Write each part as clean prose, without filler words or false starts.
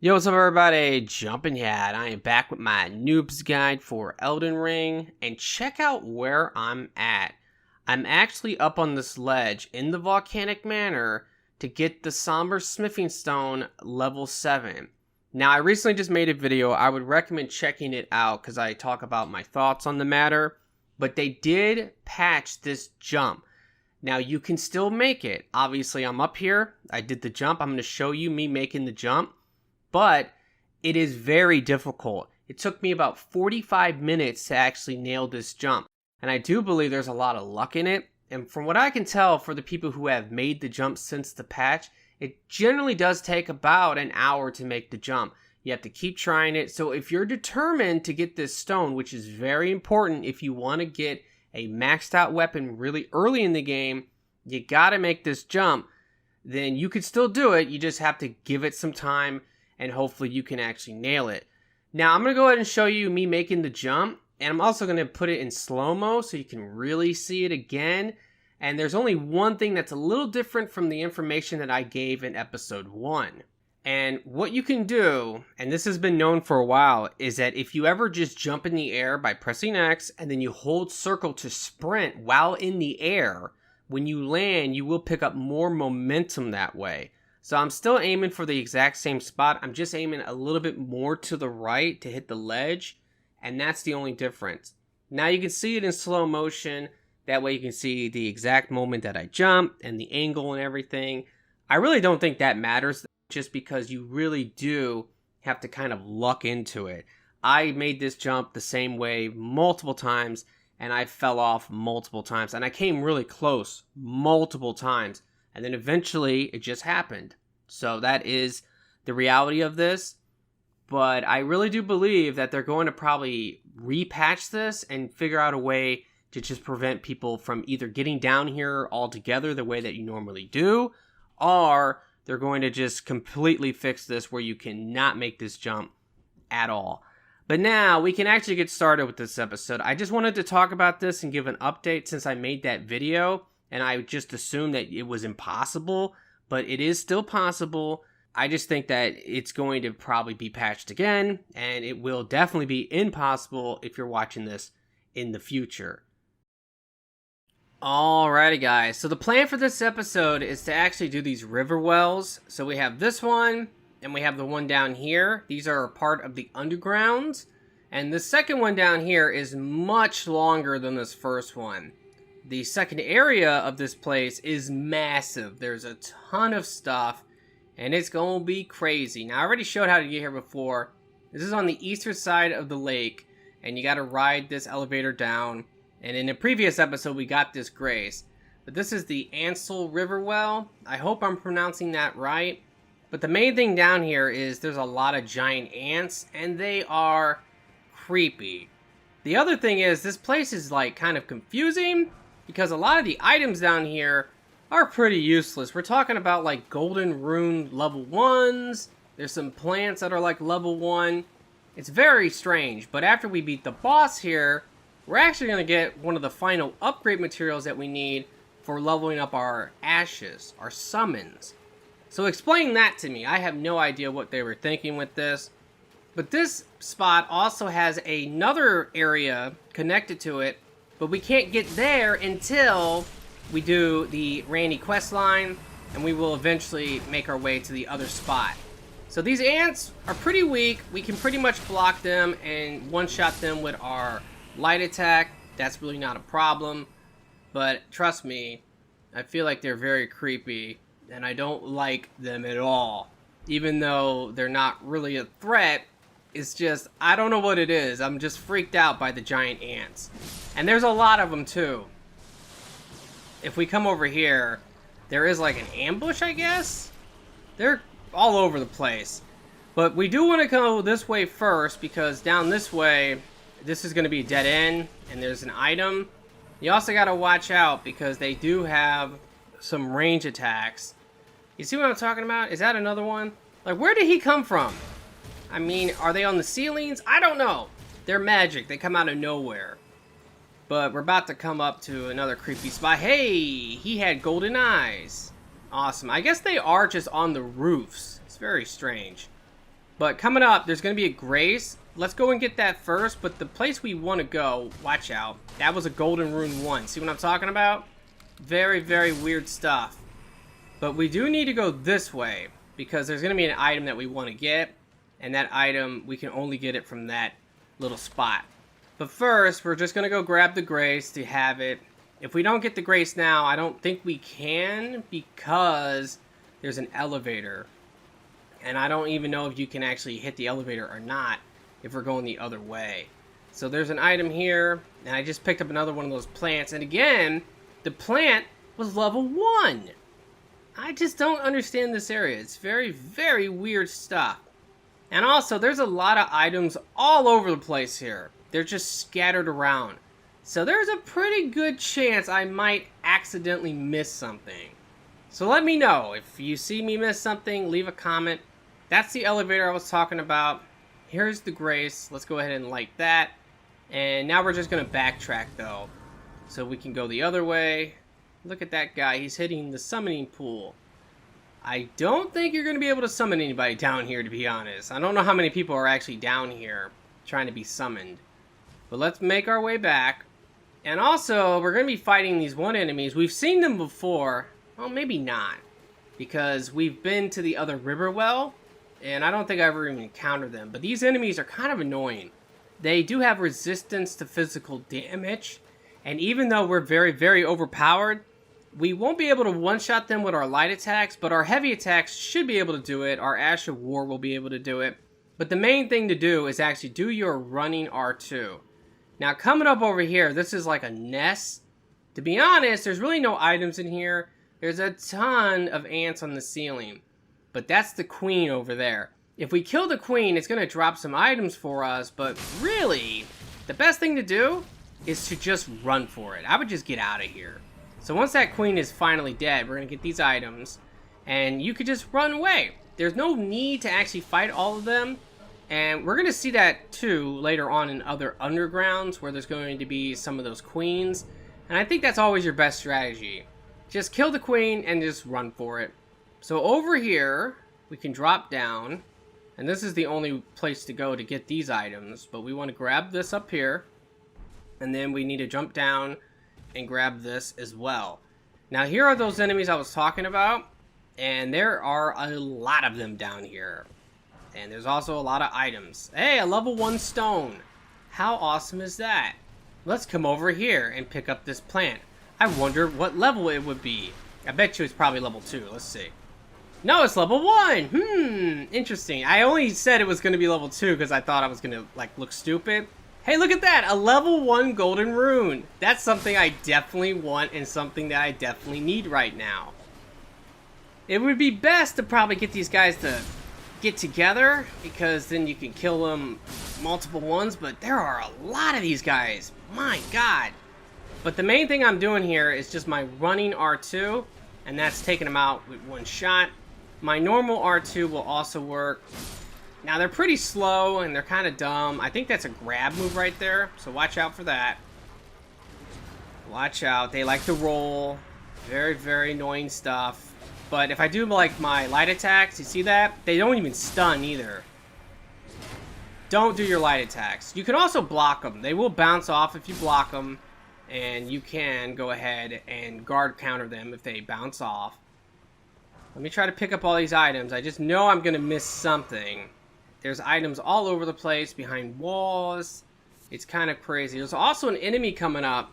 Yo, what's up everybody, Jumpin' here, and I am back with my Noob's Guide for Elden Ring, and check out where I'm at. I'm actually up on this ledge in the Volcanic Manor to get the Somber Smithing Stone level 7. Now, I recently just made a video. I would recommend checking it out because I talk about my thoughts on the matter, but they did patch this jump. Now, you can still make it. Obviously, I'm up here. I did the jump. I'm going to show you me making the jump. But it is very difficult. It took me about 45 minutes to actually nail this jump. And I do believe there's a lot of luck in it. And from what I can tell, for the people who have made the jump since the patch, it generally does take about an hour to make the jump. You have to keep trying it. So if you're determined to get this stone, which is very important if you want to get a maxed out weapon really early in the game, you got to make this jump. Then you could still do it. You just have to give it some time, and hopefully you can actually nail it. Now, I'm going to go ahead and show you me making the jump, and I'm also going to put it in slow-mo so you can really see it again. And there's only one thing that's a little different from the information that I gave in episode 1. And what you can do, and this has been known for a while, is that if you ever just jump in the air by pressing X, and then you hold circle to sprint while in the air, when you land, you will pick up more momentum that way. So I'm still aiming for the exact same spot. I'm just aiming a little bit more to the right to hit the ledge. And that's the only difference. Now you can see it in slow motion. That way you can see the exact moment that I jumped and the angle and everything. I really don't think that matters, just because you really do have to kind of luck into it. I made this jump the same way multiple times, and I fell off multiple times. And I came really close multiple times. And then eventually it just happened. So that is the reality of this. But I really do believe that they're going to probably repatch this and figure out a way to just prevent people from either getting down here altogether the way that you normally do, or they're going to just completely fix this where you cannot make this jump at all. But now we can actually get started with this episode. I just wanted to talk about this and give an update since I made that video. And I just assumed that it was impossible, but it is still possible. I just think that it's going to probably be patched again, and it will definitely be impossible if you're watching this in the future. Alrighty guys, so the plan for this episode is to actually do these river wells. So we have this one, and we have the one down here. These are a part of the underground. And the second one down here is much longer than this first one. The second area of this place is massive. There's a ton of stuff, and it's going to be crazy. Now, I already showed how to get here before. This is on the eastern side of the lake, and you got to ride this elevator down. And in a previous episode, we got this grace. But this is the Ansel River Well. I hope I'm pronouncing that right. But the main thing down here is there's a lot of giant ants, and they are creepy. The other thing is this place is like kind of confusing, because a lot of the items down here are pretty useless. We're talking about like golden rune level 1s. There's some plants that are like level 1. It's very strange. But after we beat the boss here, we're actually going to get one of the final upgrade materials that we need for leveling up our ashes, our summons. So explain that to me. I have no idea what they were thinking with this. But this spot also has another area connected to it, but we can't get there until we do the Randy quest line, and we will eventually make our way to the other spot. So these ants are pretty weak. We can pretty much block them and one-shot them with our light attack. That's really not a problem. But trust me, I feel like they're very creepy, and I don't like them at all. Even though they're not really a threat, it's just, I don't know what it is. I'm just freaked out by the giant ants. And there's a lot of them too. If we come over here, there is like an ambush, I guess? They're all over the place. But we do want to go this way first, because down this way, this is going to be a dead end, and there's an item. You also got to watch out, because they do have some range attacks. You see what I'm talking about? Is that another one? Like, where did he come from? I mean, are they on the ceilings? I don't know. They're magic. They come out of nowhere. But we're about to come up to another creepy spot. Hey, he had golden eyes. Awesome. I guess they are just on the roofs. It's very strange. But coming up, there's going to be a Grace. Let's go and get that first. But the place we want to go, watch out. That was a Golden Rune 1. See what I'm talking about? Very, very weird stuff. But we do need to go this way, because there's going to be an item that we want to get. And that item, we can only get it from that little spot. But first, we're just going to go grab the Grace to have it. If we don't get the Grace now, I don't think we can, because there's an elevator. And I don't even know if you can actually hit the elevator or not if we're going the other way. So there's an item here, and I just picked up another one of those plants. And again, the plant was level 1. I just don't understand this area. It's very, very weird stuff. And also, there's a lot of items all over the place here. They're just scattered around. So there's a pretty good chance I might accidentally miss something. So let me know. If you see me miss something, leave a comment. That's the elevator I was talking about. Here's the Grace. Let's go ahead and light that. And now we're just going to backtrack, though. So we can go the other way. Look at that guy. He's hitting the summoning pool. I don't think you're going to be able to summon anybody down here, to be honest. I don't know how many people are actually down here trying to be summoned. But let's make our way back. And also, we're going to be fighting these one enemies. We've seen them before. Well, maybe not. Because we've been to the other river well. And I don't think I ever even encountered them. But these enemies are kind of annoying. They do have resistance to physical damage. And even though we're very, very overpowered, we won't be able to one-shot them with our light attacks. But our heavy attacks should be able to do it. Our Ash of War will be able to do it. But the main thing to do is actually do your running R2. Now, coming up over here, this is like a nest. To be honest, there's really no items in here. There's a ton of ants on the ceiling. But that's the queen over there. If we kill the queen, it's going to drop some items for us. But really, the best thing to do is to just run for it. I would just get out of here. So once that queen is finally dead, we're going to get these items. And you could just run away. There's no need to actually fight all of them. And we're going to see that too later on in other undergrounds where there's going to be some of those queens. And I think that's always your best strategy. Just kill the queen and just run for it. So over here, we can drop down. And this is the only place to go to get these items. But we want to grab this up here. And then we need to jump down and grab this as well. Now here are those enemies I was talking about. And there are a lot of them down here. And there's also a lot of items. Hey, a level 1 stone. How awesome is that? Let's come over here and pick up this plant. I wonder what level it would be. I bet you it's probably level 2. Let's see. No, it's level 1. Interesting. I only said it was going to be level 2 because I thought I was going to like look stupid. Hey, look at that. A level 1 golden rune. That's something I definitely want and something that I definitely need right now. It would be best to probably get these guys to get together, because then you can kill them multiple ones, but there are a lot of these guys. My god. But the main thing I'm doing here is just my running R2, and that's taking them out with one shot. My normal R2 will also work. Now they're pretty slow and they're kind of dumb. I think that's a grab move right there, so watch out for that. Watch out. They like to roll. Very, very annoying stuff. But if I do like my light attacks, you see that? They don't even stun either. Don't do your light attacks. You can also block them. They will bounce off if you block them. And you can go ahead and guard counter them if they bounce off. Let me try to pick up all these items. I just know I'm going to miss something. There's items all over the place, behind walls. It's kind of crazy. There's also an enemy coming up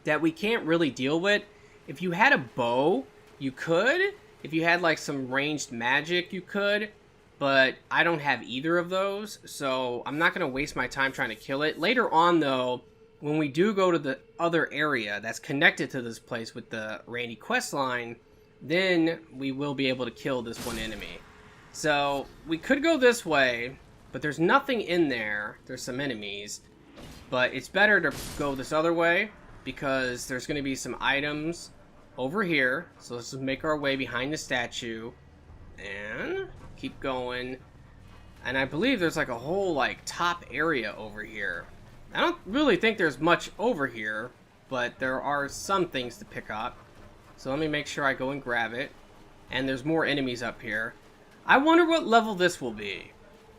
that we can't really deal with. If you had a bow, you could. If you had like some ranged magic, you could. But I don't have either of those, so I'm not going to waste my time trying to kill it. Later on, though, when we do go to the other area that's connected to this place with the Randy quest line, then we will be able to kill this one enemy. So we could go this way, but there's nothing in there. There's some enemies, but it's better to go this other way because there's going to be some items over here. So let's just make our way behind the statue and keep going. And I believe there's like a whole like top area over here. I don't really think there's much over here, but there are some things to pick up. So let me make sure I go and grab it. And there's more enemies up here. I wonder what level this will be.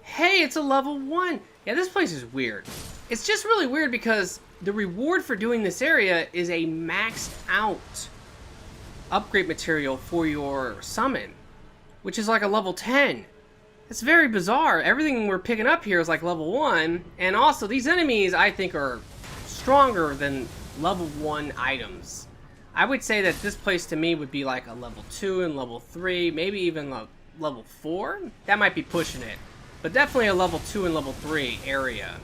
Hey, it's a level 1. Yeah, this place is weird. It's just really weird because the reward for doing this area is a maxed out upgrade material for your summon, which is like a level 10. It's very bizarre. Everything we're picking up here is like level 1, and also these enemies I think are stronger than level 1 items. I would say that this place to me would be like a level 2 and level 3, maybe even level 4. That might be pushing it, but definitely a level 2 and level 3 area.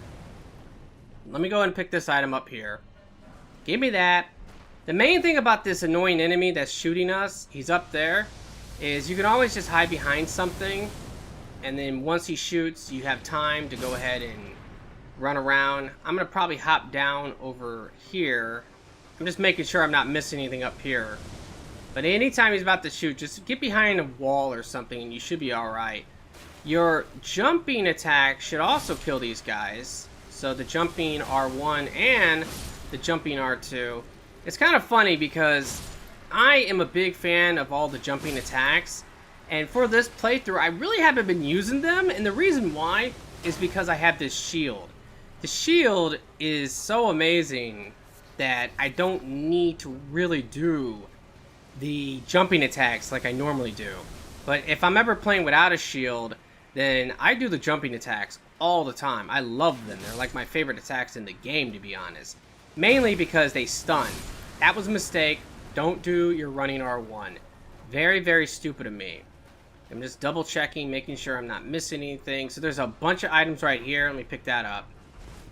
Let me go ahead and pick this item up here. Give me that. The main thing about this annoying enemy that's shooting us, he's up there, is you can always just hide behind something, and then once he shoots, you have time to go ahead and run around. I'm going to probably hop down over here. I'm just making sure I'm not missing anything up here. But anytime he's about to shoot, just get behind a wall or something and you should be alright. Your jumping attack should also kill these guys. So the jumping R1 and the jumping R2. It's kind of funny because I am a big fan of all the jumping attacks. And for this playthrough, I really haven't been using them. And the reason why is because I have this shield. The shield is so amazing that I don't need to really do the jumping attacks like I normally do. But if I'm ever playing without a shield, then I do the jumping attacks all the time. I love them. They're like my favorite attacks in the game, to be honest. Mainly because they stun. That was a mistake. Don't do your running R1. Very, very stupid of me. I'm just double checking, making sure I'm not missing anything. So there's a bunch of items right here. Let me pick that up.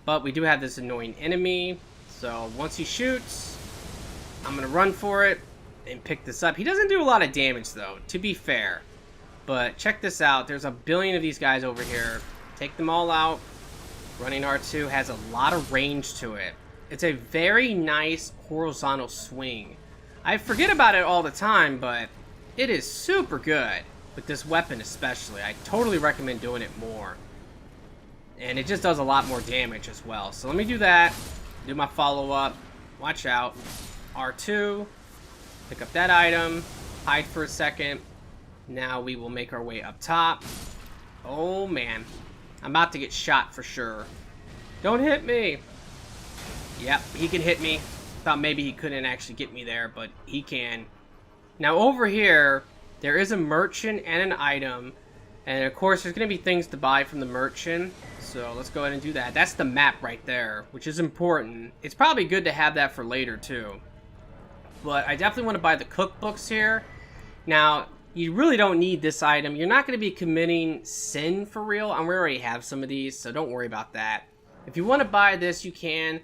But we do have this annoying enemy. So once he shoots, I'm going to run for it and pick this up. He doesn't do a lot of damage though, to be fair. But check this out. There's a billion of these guys over here. Take them all out. Running R2 has a lot of range to it. It's a very nice horizontal swing. I forget about it all the time, but it is super good. With this weapon especially. I totally recommend doing it more. And it just does a lot more damage as well. So let me do that. Do my follow-up. Watch out. R2. Pick up that item. Hide for a second. Now we will make our way up top. Oh man. I'm about to get shot for sure. Don't hit me. Yep, he can hit me. Thought maybe he couldn't actually get me there, but he can. Now over here, there is a merchant and an item. And of course, there's going to be things to buy from the merchant. So let's go ahead and do that. That's the map right there, which is important. It's probably good to have that for later too. But I definitely want to buy the cookbooks here. Now, you really don't need this item. You're not going to be committing sin for real. We already have some of these, so don't worry about that. If you want to buy this, you can.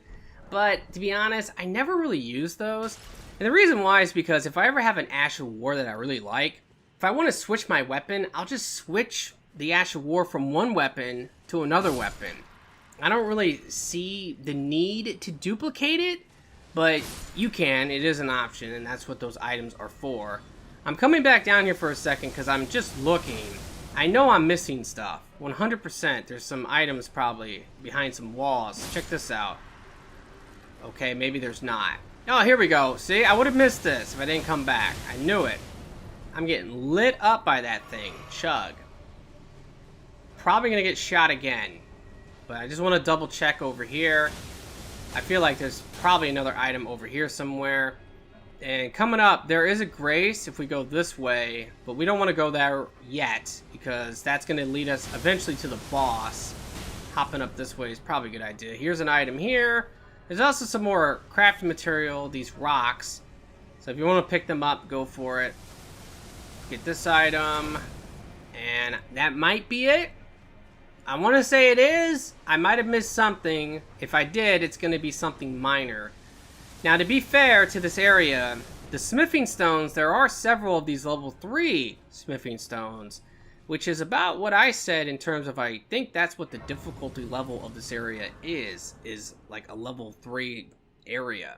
But to be honest, I never really use those. And the reason why is because if I ever have an Ash of War that I really like, if I want to switch my weapon, I'll just switch the Ash of War from one weapon to another weapon. I don't really see the need to duplicate it, but you can. It is an option, and that's what those items are for. I'm coming back down here for a second because I'm just looking. I know I'm missing stuff. 100%. There's some items probably behind some walls. Check this out. Okay, maybe there's not. Oh, here we go. See, I would have missed this if I didn't come back. I knew it. I'm getting lit up by that thing. Chug. Probably going to get shot again. But I just want to double check over here. I feel like there's probably another item over here somewhere. And coming up, there is a grace if we go this way. But we don't want to go there yet, because that's going to lead us eventually to the boss. Hopping up this way is probably a good idea. Here's an item here. There's also some more crafting material, these rocks. So if you want to pick them up, go for it. Get this item. And that might be it. I want to say it is. I might have missed something. If I did, it's going to be something minor. Now, to be fair to this area, the smithing stones, there are several of these level 3 smithing stones, which is about what I said in terms of I think that's what the difficulty level of this area is like a level 3 area.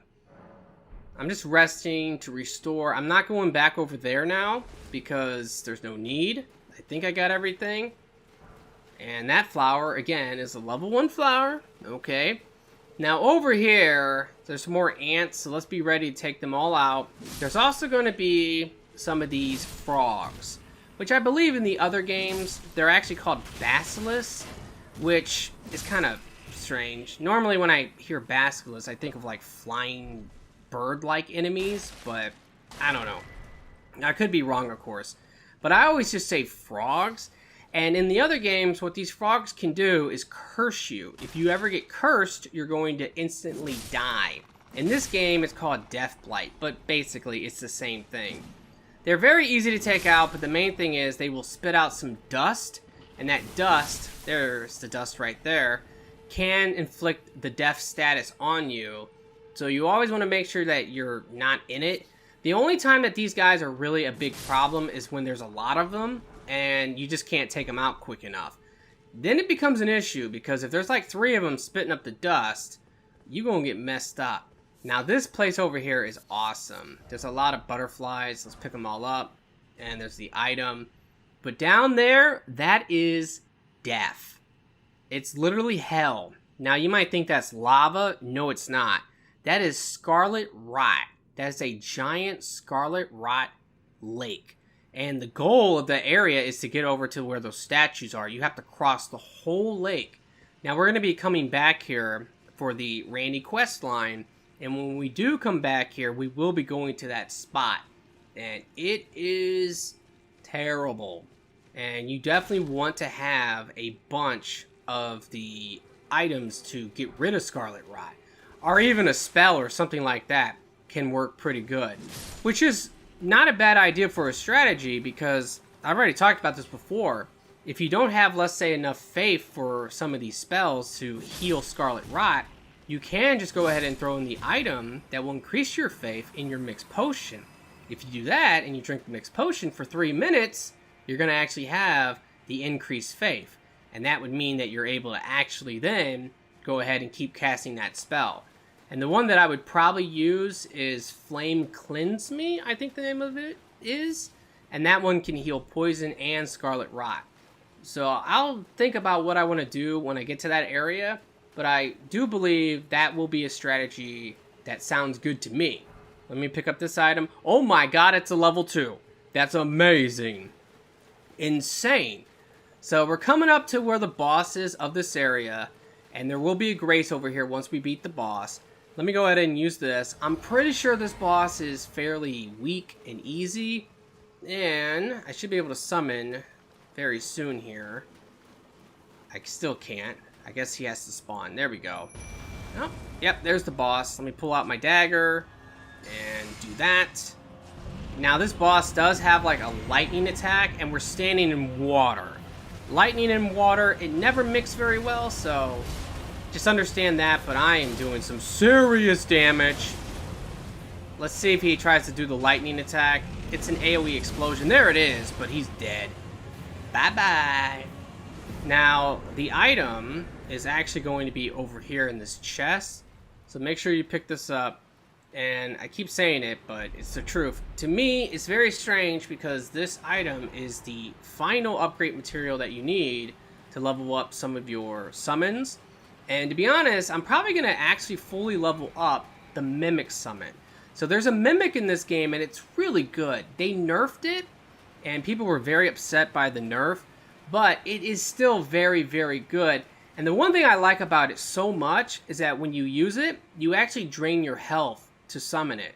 I'm just resting to restore. I'm not going back over there now because there's no need. I think I got everything. And that flower, again, is a level 1 flower. Okay. Now over here, there's some more ants, so let's be ready to take them all out. There's also going to be some of these frogs, which I believe in the other games, they're actually called basilisks, which is kind of strange. Normally when I hear basilisks, I think of like flying bird-like enemies, but I don't know. I could be wrong, of course. But I always just say frogs. And in the other games, what these frogs can do is curse you. If you ever get cursed, you're going to instantly die. In this game, it's called Death Blight, but basically it's the same thing. They're very easy to take out, but the main thing is they will spit out some dust, and that dust, there's the dust right there, can inflict the death status on you. So you always want to make sure that you're not in it. The only time that these guys are really a big problem is when there's a lot of them, and you just can't take them out quick enough. Then it becomes an issue, because if there's like 3 of them spitting up the dust, you're gonna get messed up. Now this place over here is awesome. There's a lot of butterflies. Let's pick them all up. And there's the item. But down there, that is death. It's literally hell. Now you might think that's lava. No, it's not. That is scarlet rot. That is a giant scarlet rot lake. And the goal of the area is to get over to where those statues are. You have to cross the whole lake. Now we're going to be coming back here for the Randy quest line. And when we do come back here, we will be going to that spot. And it is terrible. And you definitely want to have a bunch of the items to get rid of scarlet rot. Or even a spell or something like that can work pretty good. Which is not a bad idea for a strategy, because I've already talked about this before. If you don't have, let's say, enough faith for some of these spells to heal scarlet rot, you can just go ahead and throw in the item that will increase your faith in your mixed potion. If you do that and you drink the mixed potion for 3 minutes, you're going to actually have the increased faith. And that would mean that you're able to actually then go ahead and keep casting that spell. And the one that I would probably use is Flame Cleanse Me, I think the name of it is. And that one can heal poison and scarlet rot. So I'll think about what I want to do when I get to that area. But I do believe that will be a strategy that sounds good to me. Let me pick up this item. Oh my god, it's a level 2. That's amazing. Insane. So we're coming up to where the boss is of this area. And there will be a grace over here once we beat the boss. Let me go ahead and use this. I'm pretty sure this boss is fairly weak and easy. And I should be able to summon very soon here. I still can't. I guess he has to spawn. There we go. Oh, yep, there's the boss. Let me pull out my dagger and do that. Now this boss does have like a lightning attack, and we're standing in water. Lightning and water, it never mixed very well, so just understand that, but I am doing some serious damage. Let's see if he tries to do the lightning attack. It's an AoE explosion. There it is, but he's dead. Bye-bye. Now, the item is actually going to be over here in this chest. So make sure you pick this up. And I keep saying it, but it's the truth. To me, it's very strange because this item is the final upgrade material that you need to level up some of your summons. And to be honest, I'm probably going to actually fully level up the Mimic summon. So there's a Mimic in this game, and it's really good. They nerfed it, and people were very upset by the nerf. But it is still very, very good. And the one thing I like about it so much is that when you use it, you actually drain your health to summon it.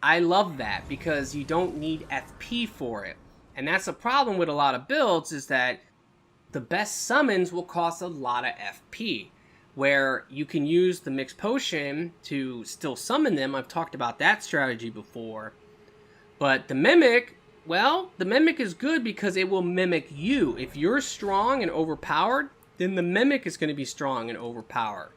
I love that because you don't need FP for it. And that's the problem with a lot of builds, is that the best summons will cost a lot of FP. Where you can use the mixed potion to still summon them. I've talked about that strategy before. But the Mimic, well, the Mimic is good because it will mimic you. If you're strong and overpowered, then the Mimic is going to be strong and overpowered.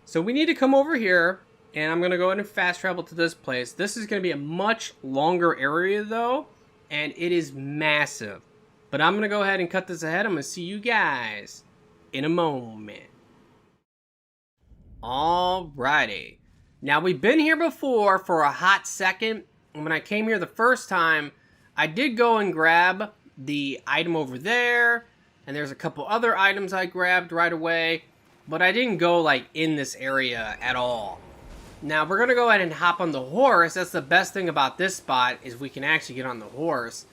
So we need to come over here, and I'm going to go ahead and fast travel to this place. This is going to be a much longer area, though, and it is massive. But I'm going to go ahead and cut this ahead. I'm going to see you guys in a moment. Alrighty. Now, we've been here before for a hot second. When I came here the first time, I did go and grab the item over there, and there's a couple other items I grabbed right away, but I didn't go like in this area at all. Now we're gonna go ahead and hop on the horse. That's the best thing about this spot, is we can actually get on the horse.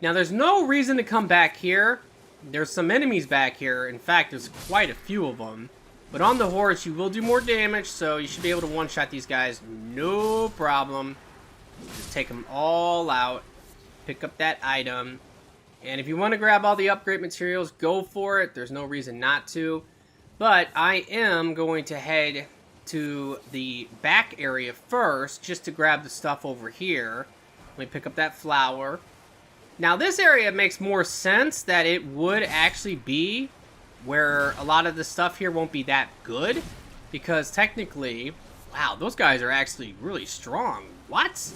Now, there's no reason to come back here. There's some enemies back here. In fact, there's quite a few of them. But on the horse, you will do more damage, so you should be able to one-shot these guys. No problem. Just take them all out. Pick up that item. And if you want to grab all the upgrade materials, go for it. There's no reason not to. But I am going to head to the back area first, just to grab the stuff over here. Let me pick up that flower. Now, this area makes more sense that it would actually be where a lot of the stuff here won't be that good. Because technically, wow, those guys are actually really strong. What?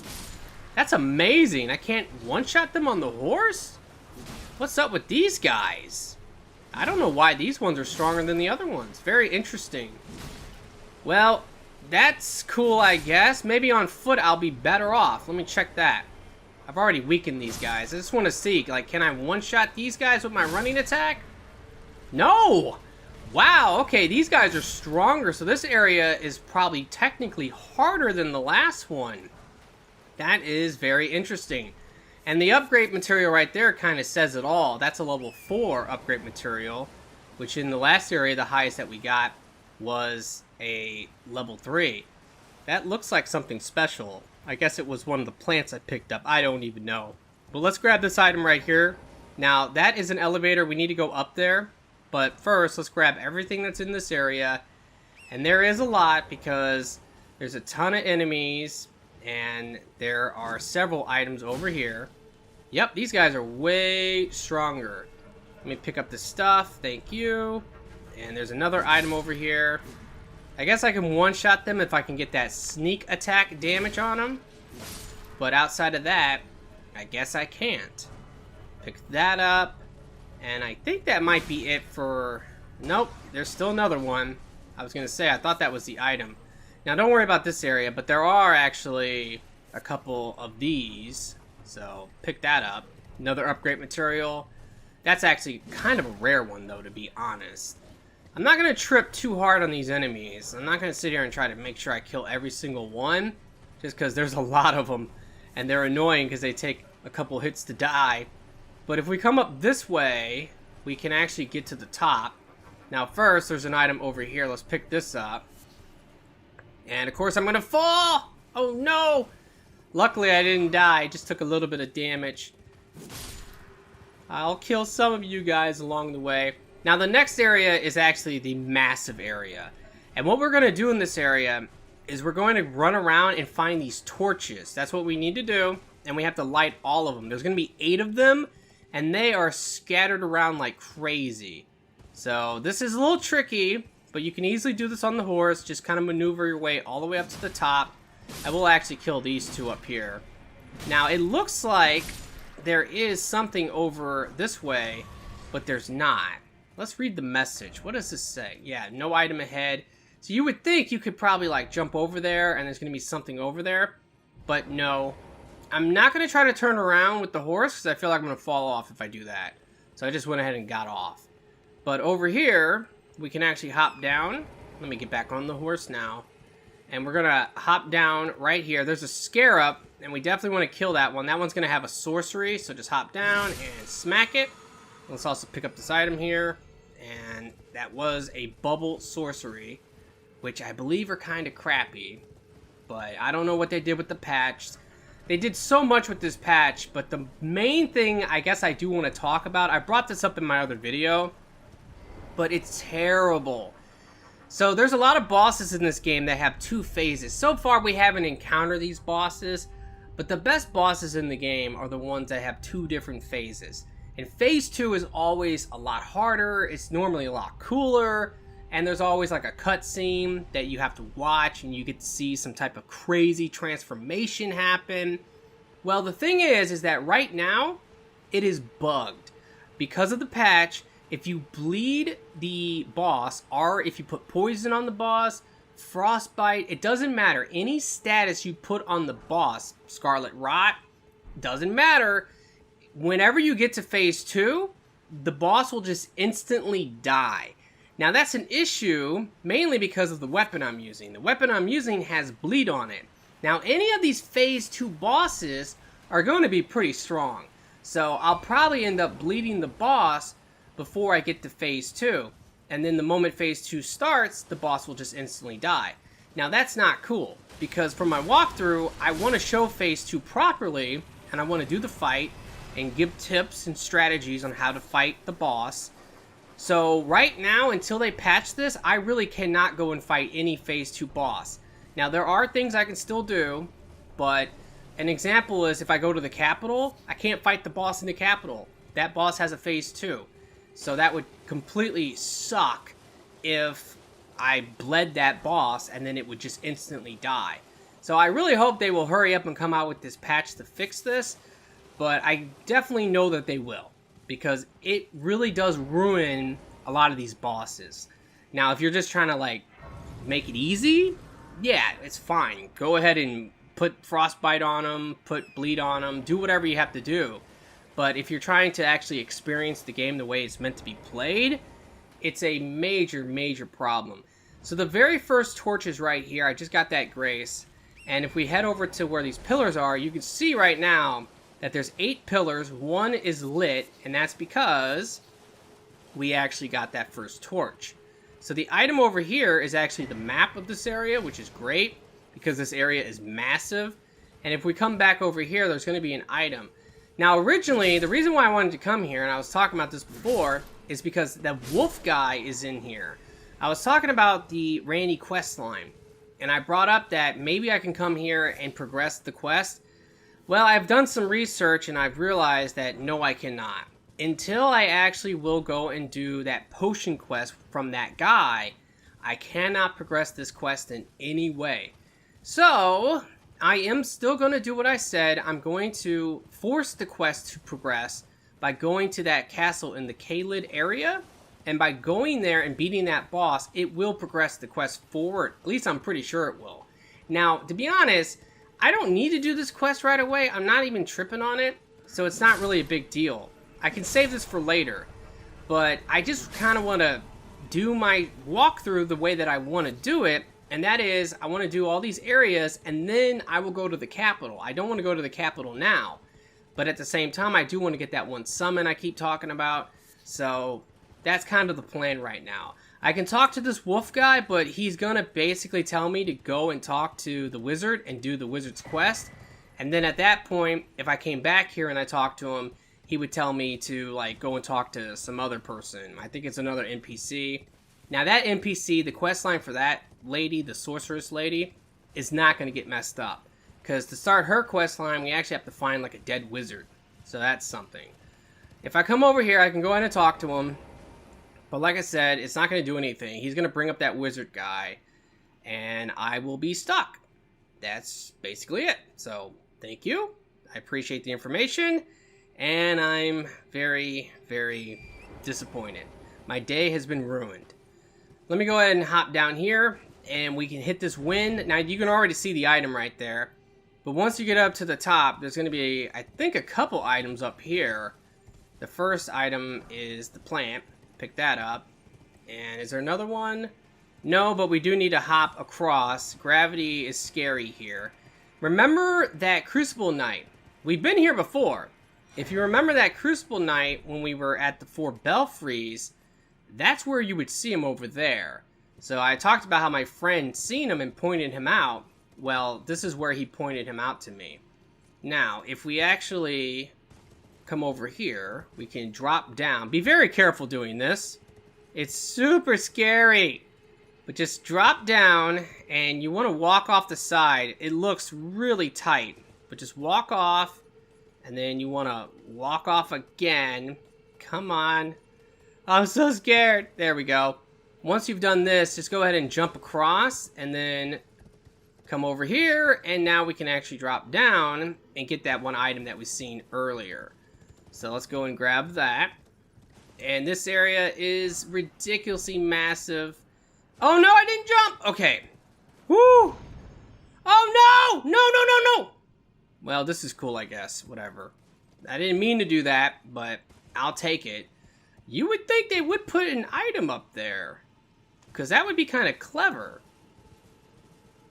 That's amazing. I can't one-shot them on the horse? What's up with these guys? I don't know why these ones are stronger than the other ones. Very interesting. Well, that's cool, I guess. Maybe on foot I'll be better off. Let me check that. I've already weakened these guys. I just want to see, like, can I one-shot these guys with my running attack? No! Wow, okay, these guys are stronger, so this area is probably technically harder than the last one. That is very interesting. And the upgrade material right there kind of says it all. That's a level 4 upgrade material, which in the last area, the highest that we got was a level 3. That looks like something special. I guess it was one of the plants I picked up. I don't even know. But let's grab this item right here. Now, that is an elevator. We need to go up there. But first, let's grab everything that's in this area. And there is a lot because there's a ton of enemies. And there are several items over here. Yep, these guys are way stronger. Let me pick up this stuff. Thank you. And there's another item over here. I guess I can one-shot them if I can get that sneak attack damage on them. But outside of that, I guess I can't. Pick that up. And I think that might be it for... Nope, there's still another one. I was going to say, I thought that was the item. Now, don't worry about this area, but there are actually a couple of these. So, pick that up. Another upgrade material. That's actually kind of a rare one, though, to be honest. I'm not going to trip too hard on these enemies. I'm not going to sit here and try to make sure I kill every single one. Just because there's a lot of them. And they're annoying because they take a couple hits to die. But if we come up this way, we can actually get to the top. Now first, there's an item over here. Let's pick this up. And of course I'm going to fall! Oh no! Luckily I didn't die. I just took a little bit of damage. I'll kill some of you guys along the way. Now the next area is actually the massive area. And what we're going to do in this area is we're going to run around and find these torches. That's what we need to do. And we have to light all of them. There's going to be 8 of them. And they are scattered around like crazy. So this is a little tricky. But you can easily do this on the horse. Just kind of maneuver your way all the way up to the top. I will actually kill these 2 up here. Now it looks like there is something over this way. But there's not. Let's read the message. What does this say? Yeah, no item ahead. So you would think you could probably like jump over there and there's going to be something over there. But no. I'm not going to try to turn around with the horse because I feel like I'm going to fall off if I do that. So I just went ahead and got off. But over here, we can actually hop down. Let me get back on the horse now. And we're going to hop down right here. There's a scarab, and we definitely want to kill that one. That one's going to have a sorcery, so just hop down and smack it. Let's also pick up this item here. And that was a bubble sorcery, which I believe are kind of crappy. But I don't know what they did with the patch. They did so much with this patch, but the main thing I guess I do want to talk about, I brought this up in my other video, but it's terrible. So there's a lot of bosses in this game that have 2 phases. So far we haven't encountered these bosses, but the best bosses in the game are the ones that have 2 different phases. And phase 2 is always a lot harder, it's normally a lot cooler, and there's always like a cutscene that you have to watch and you get to see some type of crazy transformation happen. Well, the thing is that right now, it is bugged. Because of the patch, if you bleed the boss, or if you put poison on the boss, frostbite, it doesn't matter. Any status you put on the boss, scarlet rot, doesn't matter. Whenever you get to phase 2, the boss will just instantly die. Now that's an issue, mainly because of the weapon I'm using. The weapon I'm using has bleed on it. Now any of these phase 2 bosses are going to be pretty strong. So I'll probably end up bleeding the boss before I get to phase 2. And then the moment phase 2 starts, the boss will just instantly die. Now that's not cool, because for my walkthrough, I want to show phase 2 properly, and I want to do the fight, and give tips and strategies on how to fight the boss. So right now, until they patch this, I really cannot go and fight any phase 2 boss. Now there are things I can still do, but an example is if I go to the capital, I can't fight the boss in the capital. That boss has a phase 2. So that would completely suck if I bled that boss and then it would just instantly die. So I really hope they will hurry up and come out with this patch to fix this, but I definitely know that they will, because it really does ruin a lot of these bosses. Now, if you're just trying to, like, make it easy, yeah, it's fine. Go ahead and put frostbite on them, put bleed on them, do whatever you have to do. But if you're trying to actually experience the game the way it's meant to be played, it's a major, major problem. So the very first torch is right here. I just got that grace. And if we head over to where these pillars are, you can see right now that there's 8 pillars. 1 is lit, and that's because we actually got that first torch. So the item over here is actually the map of this area, which is great, because this area is massive. And if we come back over here, there's going to be an item. Now, originally, the reason why I wanted to come here, and I was talking about this before, is because the wolf guy is in here. I was talking about the Randy quest line, and I brought up that maybe I can come here and progress the quest. Well, I've done some research, and I've realized that no, I cannot. Until I actually will go and do that potion quest from that guy, I cannot progress this quest in any way. So I am still going to do what I said. I'm going to force the quest to progress by going to that castle in the K-Lid area. And by going there and beating that boss, it will progress the quest forward. At least I'm pretty sure it will. Now, to be honest, I don't need to do this quest right away. I'm not even tripping on it. So it's not really a big deal. I can save this for later. But I just kind of want to do my walkthrough the way that I want to do it. And that is, I want to do all these areas, and then I will go to the capital. I don't want to go to the capital now. But at the same time, I do want to get that one summon I keep talking about. So that's kind of the plan right now. I can talk to this wolf guy, but he's going to basically tell me to go and talk to the wizard and do the wizard's quest. And then at that point, if I came back here and I talked to him, he would tell me to, like, go and talk to some other person. I think it's another NPC. Now that NPC, the quest line for that lady, the sorceress lady, is not going to get messed up. Because to start her quest line, we actually have to find like a dead wizard. So that's something. If I come over here, I can go in and talk to him. But like I said, it's not going to do anything. He's going to bring up that wizard guy. And I will be stuck. That's basically it. So thank you. I appreciate the information. And I'm very, very disappointed. My day has been ruined. Let me go ahead and hop down here, and we can hit this wind. Now, you can already see the item right there. But once you get up to the top, there's going to be, I think, a couple items up here. The first item is the plant. Pick that up. And is there another one? No, but we do need to hop across. Gravity is scary here. Remember that Crucible Night? We've been here before. If you remember that Crucible Night when we were at the 4 Belfries, that's where you would see him over there. So I talked about how my friend seen him and pointed him out. Well, this is where he pointed him out to me. Now, if we actually come over here, we can drop down. Be very careful doing this. It's super scary. But just drop down, and you want to walk off the side. It looks really tight. But just walk off, and then you want to walk off again. Come on. I'm so scared. There we go. Once you've done this, just go ahead and jump across and then come over here. And now we can actually drop down and get that one item that we seen earlier. So let's go and grab that. And this area is ridiculously massive. Oh no, I didn't jump. Okay. Woo. Oh no. No. Well, this is cool, I guess. Whatever. I didn't mean to do that, but I'll take it. You would think they would put an item up there, because that would be kind of clever.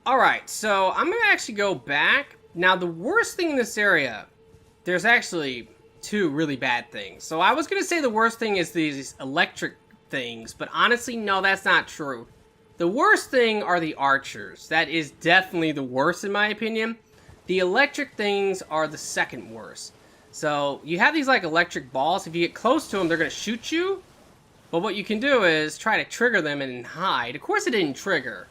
Alright, so I'm going to actually go back. Now, the worst thing in this area, there's actually two really bad things. So I was going to say the worst thing is these electric things, but honestly, no, that's not true. The worst thing are the archers. That is definitely the worst in my opinion. The electric things are the second worst. So you have these like electric balls. If you get close to them, they're going to shoot you. But what you can do is try to trigger them and hide. Of course it didn't trigger.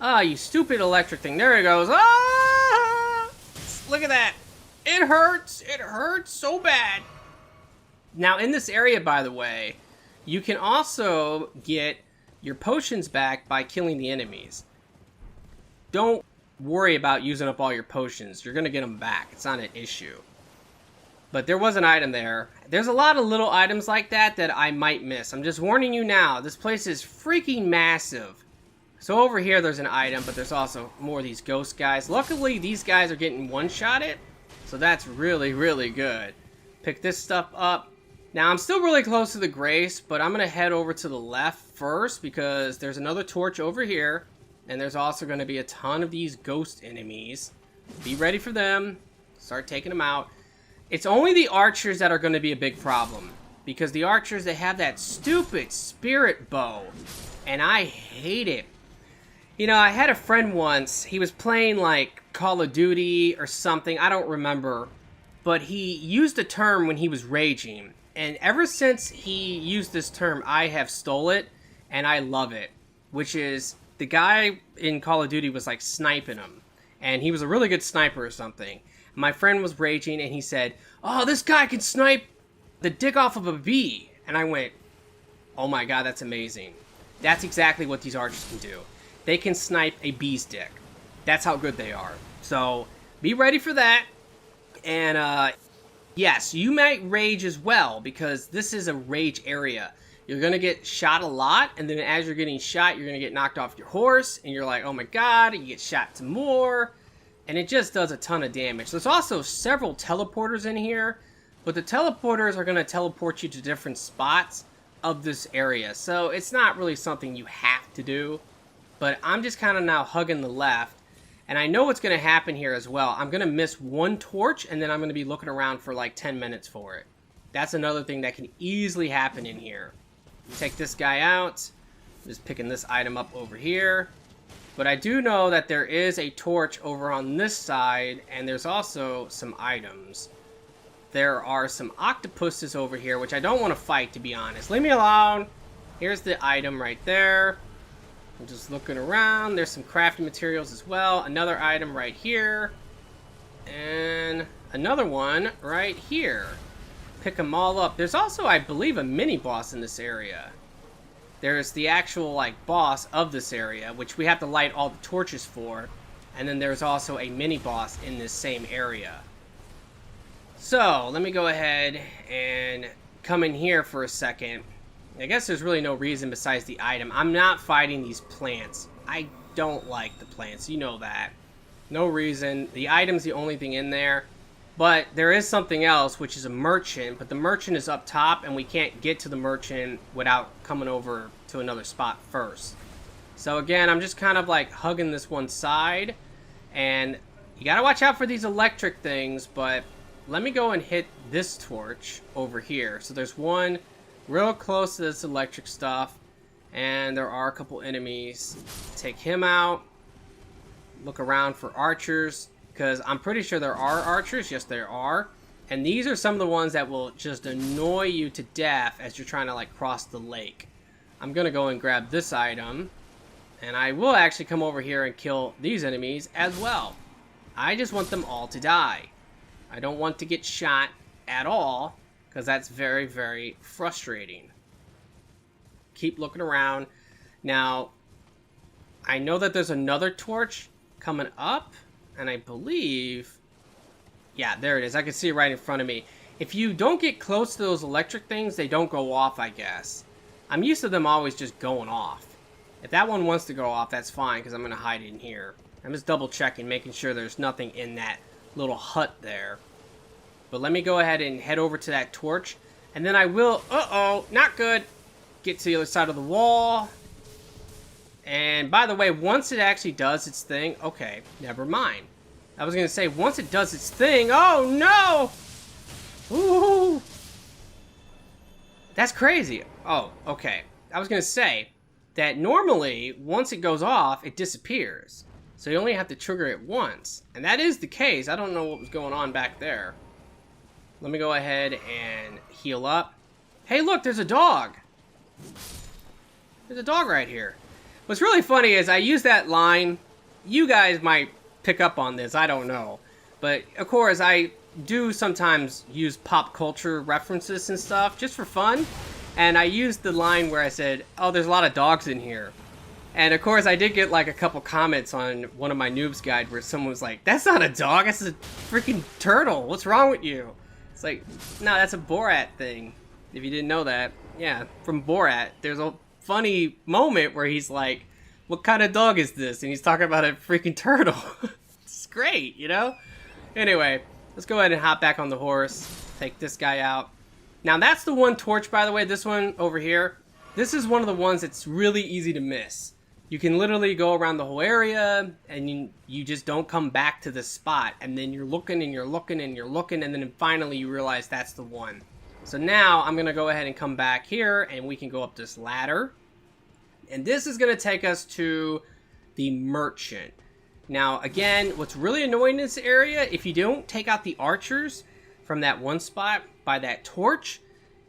Ah, you stupid electric thing. There it goes. Ah! Look at that. It hurts. It hurts so bad. Now in this area, by the way, you can also get your potions back by killing the enemies. Don't worry about using up all your potions. You're going to get them back. It's not an issue. But there was an item there. There's a lot of little items like that that I might miss. I'm just warning you now. This place is freaking massive. So over here there's an item, but there's also more of these ghost guys. Luckily these guys are getting one-shotted. So that's really, really good. Pick this stuff up. Now I'm still really close to the Grace, but I'm going to head over to the left first because there's another torch over here. And there's also going to be a ton of these ghost enemies. Be ready for them. Start taking them out. It's only the archers that are going to be a big problem. Because the archers, they have that stupid spirit bow. And I hate it. You know, I had a friend once. He was playing like Call of Duty or something. I don't remember. But he used a term when he was raging. And ever since he used this term, I have stole it. And I love it. Which is, the guy in Call of Duty was like sniping him. And he was a really good sniper or something. My friend was raging and he said, "Oh, this guy can snipe the dick off of a bee." And I went, "Oh my god, that's amazing." That's exactly what these archers can do. They can snipe a bee's dick. That's how good they are. So, be ready for that. And, yes, you might rage as well because this is a rage area. You're going to get shot a lot, and then as you're getting shot, you're going to get knocked off your horse, and you're like, oh my god, you get shot some more. And it just does a ton of damage. There's also several teleporters in here, but the teleporters are going to teleport you to different spots of this area. So it's not really something you have to do, but I'm just kind of now hugging the left. And I know what's going to happen here as well. I'm going to miss one torch, and then I'm going to be looking around for like 10 minutes for it. That's another thing that can easily happen in here. Take this guy out. Just picking this item up over here. But I do know that there is a torch over on this side, and there's also some items. There are some octopuses over here, which I don't want to fight, to be honest. Leave me alone. Here's the item right there. I'm just looking around. There's some crafting materials as well. Another item right here. And another one right here. Pick them all up. There's also, I believe, a mini-boss in this area. There's the actual, like, boss of this area, which we have to light all the torches for. And then there's also a mini-boss in this same area. So, let me go ahead and come in here for a second. I guess there's really no reason besides the item. I'm not fighting these plants. I don't like the plants, you know that. No reason. The item's the only thing in there. But there is something else, which is a merchant. But the merchant is up top, and we can't get to the merchant without coming over to another spot first. So again, I'm just kind of like hugging this one side. And you gotta watch out for these electric things, but let me go and hit this torch over here. So there's one real close to this electric stuff. And there are a couple enemies. Take him out. Look around for archers. Because I'm pretty sure there are archers. Yes, there are. And these are some of the ones that will just annoy you to death as you're trying to, like, cross the lake. I'm going to go and grab this item. And I will actually come over here and kill these enemies as well. I just want them all to die. I don't want to get shot at all. Because that's very, very frustrating. Keep looking around. Now, I know that there's another torch coming up. And I believe, yeah, there it is. I can see it right in front of me. If you don't get close to those electric things, they don't go off, I guess. I'm used to them always just going off. If that one wants to go off, that's fine, because I'm going to hide it in here. I'm just double checking, making sure there's nothing in that little hut there. But let me go ahead and head over to that torch. And then I will, uh-oh, not good. Get to the other side of the wall. And by the way, once it actually does its thing, okay, never mind. I was going to say, once it does its thing, oh no! Ooh! That's crazy. Oh, okay. I was going to say that normally, once it goes off, it disappears. So you only have to trigger it once. And that is the case. I don't know what was going on back there. Let me go ahead and heal up. Hey, look, there's a dog. There's a dog right here. What's really funny is I use that line. You guys might pick up on this. I don't know. But, of course, I do sometimes use pop culture references and stuff just for fun. And I used the line where I said, oh, there's a lot of dogs in here. And of course I did get like a couple comments on one of my Noob's guide where someone was like, that's not a dog, that's a freaking turtle. What's wrong with you? It's like, no, that's a Borat thing. If you didn't know that. Yeah, from Borat. There's a funny moment where he's like, what kind of dog is this? And he's talking about a freaking turtle. It's great, you know? Anyway, let's go ahead and hop back on the horse. Take this guy out. Now that's the one torch, by the way, this one over here. This is one of the ones that's really easy to miss. You can literally go around the whole area and you just don't come back to the spot. And then you're looking and you're looking and you're looking and then finally you realize that's the one. So now I'm going to go ahead and come back here and we can go up this ladder. And this is going to take us to the merchant. Now, again, what's really annoying in this area, if you don't take out the archers from that one spot by that torch,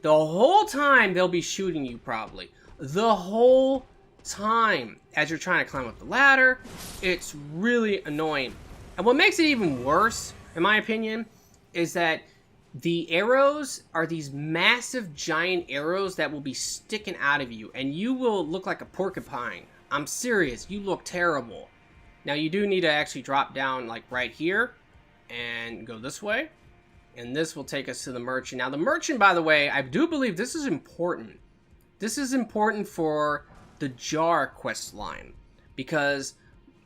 the whole time they'll be shooting you probably. The whole time as you're trying to climb up the ladder. It's really annoying. And what makes it even worse, in my opinion, is that the arrows are these massive giant arrows that will be sticking out of you. And you will look like a porcupine. I'm serious. You look terrible. Now you do need to actually drop down like right here and go this way. And this will take us to the merchant. Now the merchant, by the way, I do believe this is important. This is important for the jar quest line. Because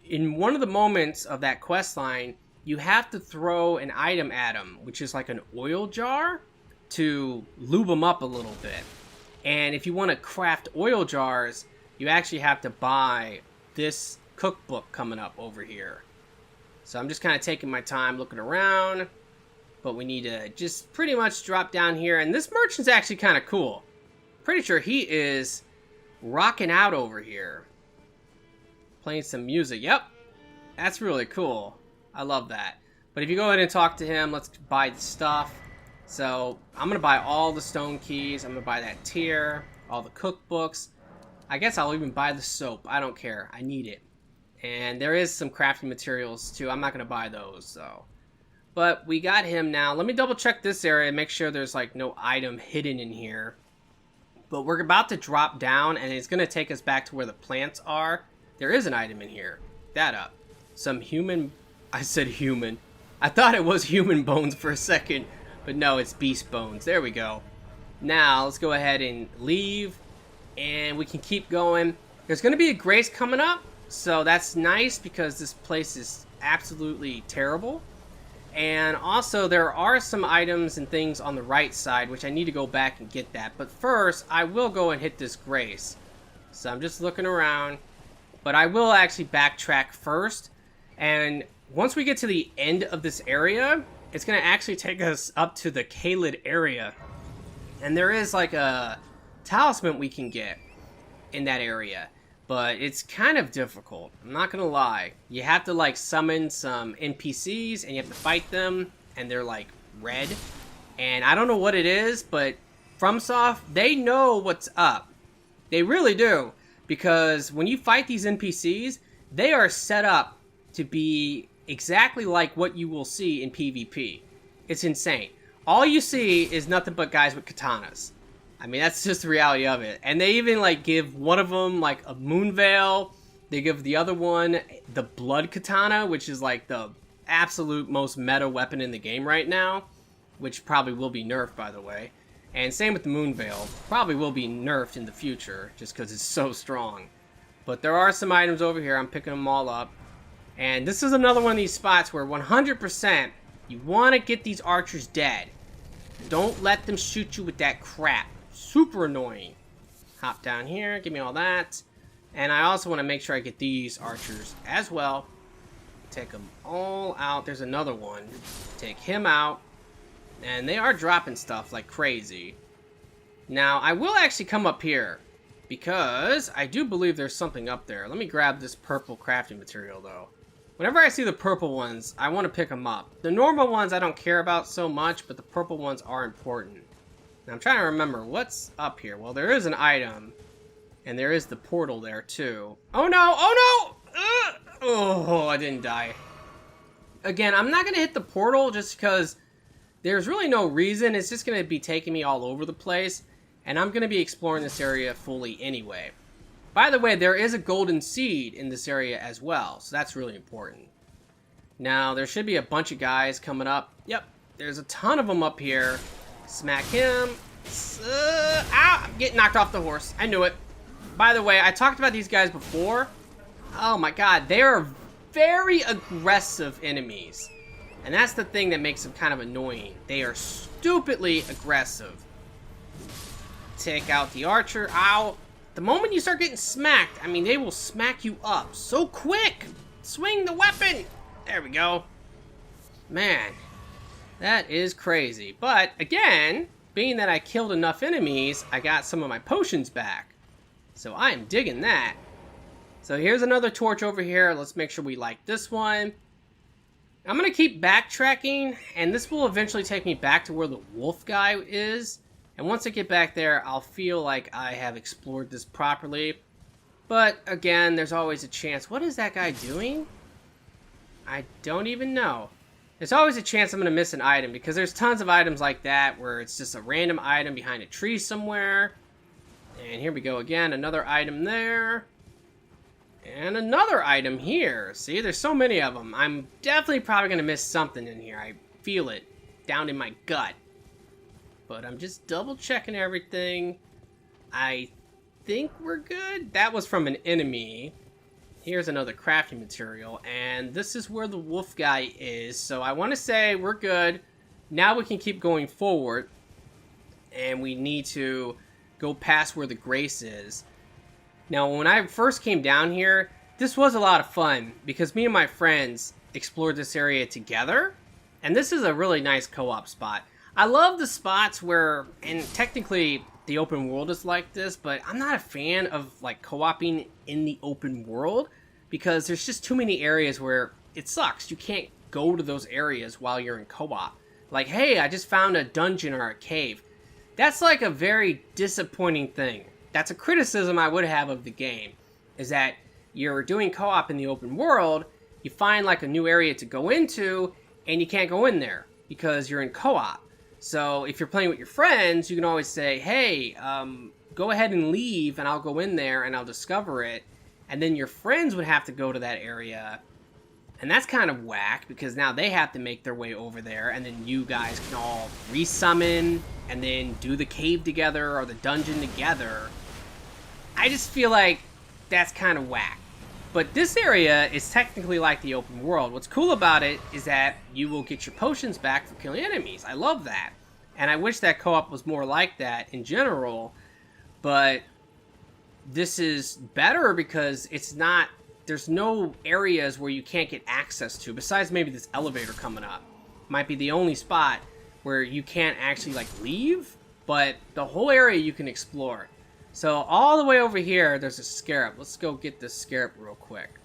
in one of the moments of that quest line, you have to throw an item at him, which is like an oil jar, to lube them up a little bit. And if you want to craft oil jars, you actually have to buy this cookbook coming up over here. So I'm just kind of taking my time looking around. But we need to just pretty much drop down here. And this merchant's actually kind of cool. Pretty sure he is rocking out over here. Playing some music. Yep. That's really cool. I love that. But if you go ahead and talk to him, let's buy the stuff. So I'm going to buy all the stone keys. I'm going to buy that tier. All the cookbooks. I guess I'll even buy the soap. I don't care. I need it. And there is some crafting materials too. I'm not going to buy those though. But we got him now. Let me double check this area and make sure there's like no item hidden in here. But we're about to drop down and it's going to take us back to where the plants are. There is an item in here. That up. Some human... I said human. I thought it was human bones for a second. But no, it's beast bones. There we go. Now, let's go ahead and leave. And we can keep going. There's going to be a grace coming up. So that's nice because this place is absolutely terrible. And also there are some items and things on the right side, which I need to go back and get that. But first, I will go and hit this grace. So I'm just looking around. But I will actually backtrack first. And once we get to the end of this area, it's going to actually take us up to the Kaled area. And there is like a talisman we can get in that area. But it's kind of difficult. I'm not going to lie. You have to like summon some NPCs and you have to fight them. And they're like red. And I don't know what it is, but FromSoft, they know what's up. They really do. Because when you fight these NPCs, they are set up to be exactly like what you will see in PvP. It's insane. All you see is nothing but guys with katanas. I mean, that's just the reality of it. And they even, like, give one of them, like, a moon veil. They give the other one the blood katana, which is, like, the absolute most meta weapon in the game right now. Which probably will be nerfed, by the way. And same with the moon veil. Probably will be nerfed in the future, just because it's so strong. But there are some items over here. I'm picking them all up. And this is another one of these spots where 100% you want to get these archers dead. Don't let them shoot you with that crap. Super annoying. Hop down here, give me all that. And I also want to make sure I get these archers as well. Take them all out. There's another one. Take him out. And they are dropping stuff like crazy. Now, I will actually come up here, because I do believe there's something up there. Let me grab this purple crafting material, though. Whenever I see the purple ones, I want to pick them up. The normal ones I don't care about so much, but the purple ones are important. Now, I'm trying to remember what's up here. Well, there is an item, and there is the portal there, too. Oh, no! Oh, no! Oh, I didn't die. Again, I'm not going to hit the portal just because there's really no reason. It's just going to be taking me all over the place, and I'm going to be exploring this area fully anyway. By the way, there is a golden seed in this area as well, so that's really important. Now, there should be a bunch of guys coming up. Yep, there's a ton of them up here. Smack him. Ow! I'm getting knocked off the horse. I knew it. By the way, I talked about these guys before. Oh my god, they are very aggressive enemies. And that's the thing that makes them kind of annoying. They are stupidly aggressive. Take out the archer. Ow. The moment you start getting smacked, I mean, they will smack you up so quick. Swing the weapon. There we go. Man, that is crazy. But again, being that I killed enough enemies, I got some of my potions back. So I am digging that. So here's another torch over here. Let's make sure we light this one. I'm going to keep backtracking, and this will eventually take me back to where the wolf guy is. And once I get back there, I'll feel like I have explored this properly. But again, there's always a chance. What is that guy doing? I don't even know. There's always a chance I'm going to miss an item, because there's tons of items like that where it's just a random item behind a tree somewhere. And here we go again, another item there. And another item here. See, there's so many of them. I'm definitely probably going to miss something in here. I feel it down in my gut. But I'm just double checking everything. I think we're good. That was from an enemy. Here's another crafting material. And this is where the wolf guy is. So I want to say we're good. Now we can keep going forward. And we need to go past where the grace is. Now, when I first came down here, this was a lot of fun. Because me and my friends explored this area together. And this is a really nice co-op spot. I love the spots where, and technically the open world is like this, but I'm not a fan of like co-oping in the open world because there's just too many areas where it sucks. You can't go to those areas while you're in co-op. Like, hey, I just found a dungeon or a cave. That's like a very disappointing thing. That's a criticism I would have of the game, is that you're doing co-op in the open world, you find like a new area to go into, and you can't go in there because you're in co-op. So if you're playing with your friends, you can always say, hey, go ahead and leave and I'll go in there and I'll discover it. And then your friends would have to go to that area. And that's kind of whack because now they have to make their way over there. And then you guys can all resummon and then do the cave together or the dungeon together. I just feel like that's kind of whack. But this area is technically like the open world. What's cool about it is that you will get your potions back for killing enemies. I love that. And I wish that co-op was more like that in general. But this is better because it's not... There's no areas where you can't get access to. Besides maybe this elevator coming up. Might be the only spot where you can't actually like leave. But the whole area you can explore. So all the way over here, there's a scarab. Let's go get this scarab real quick.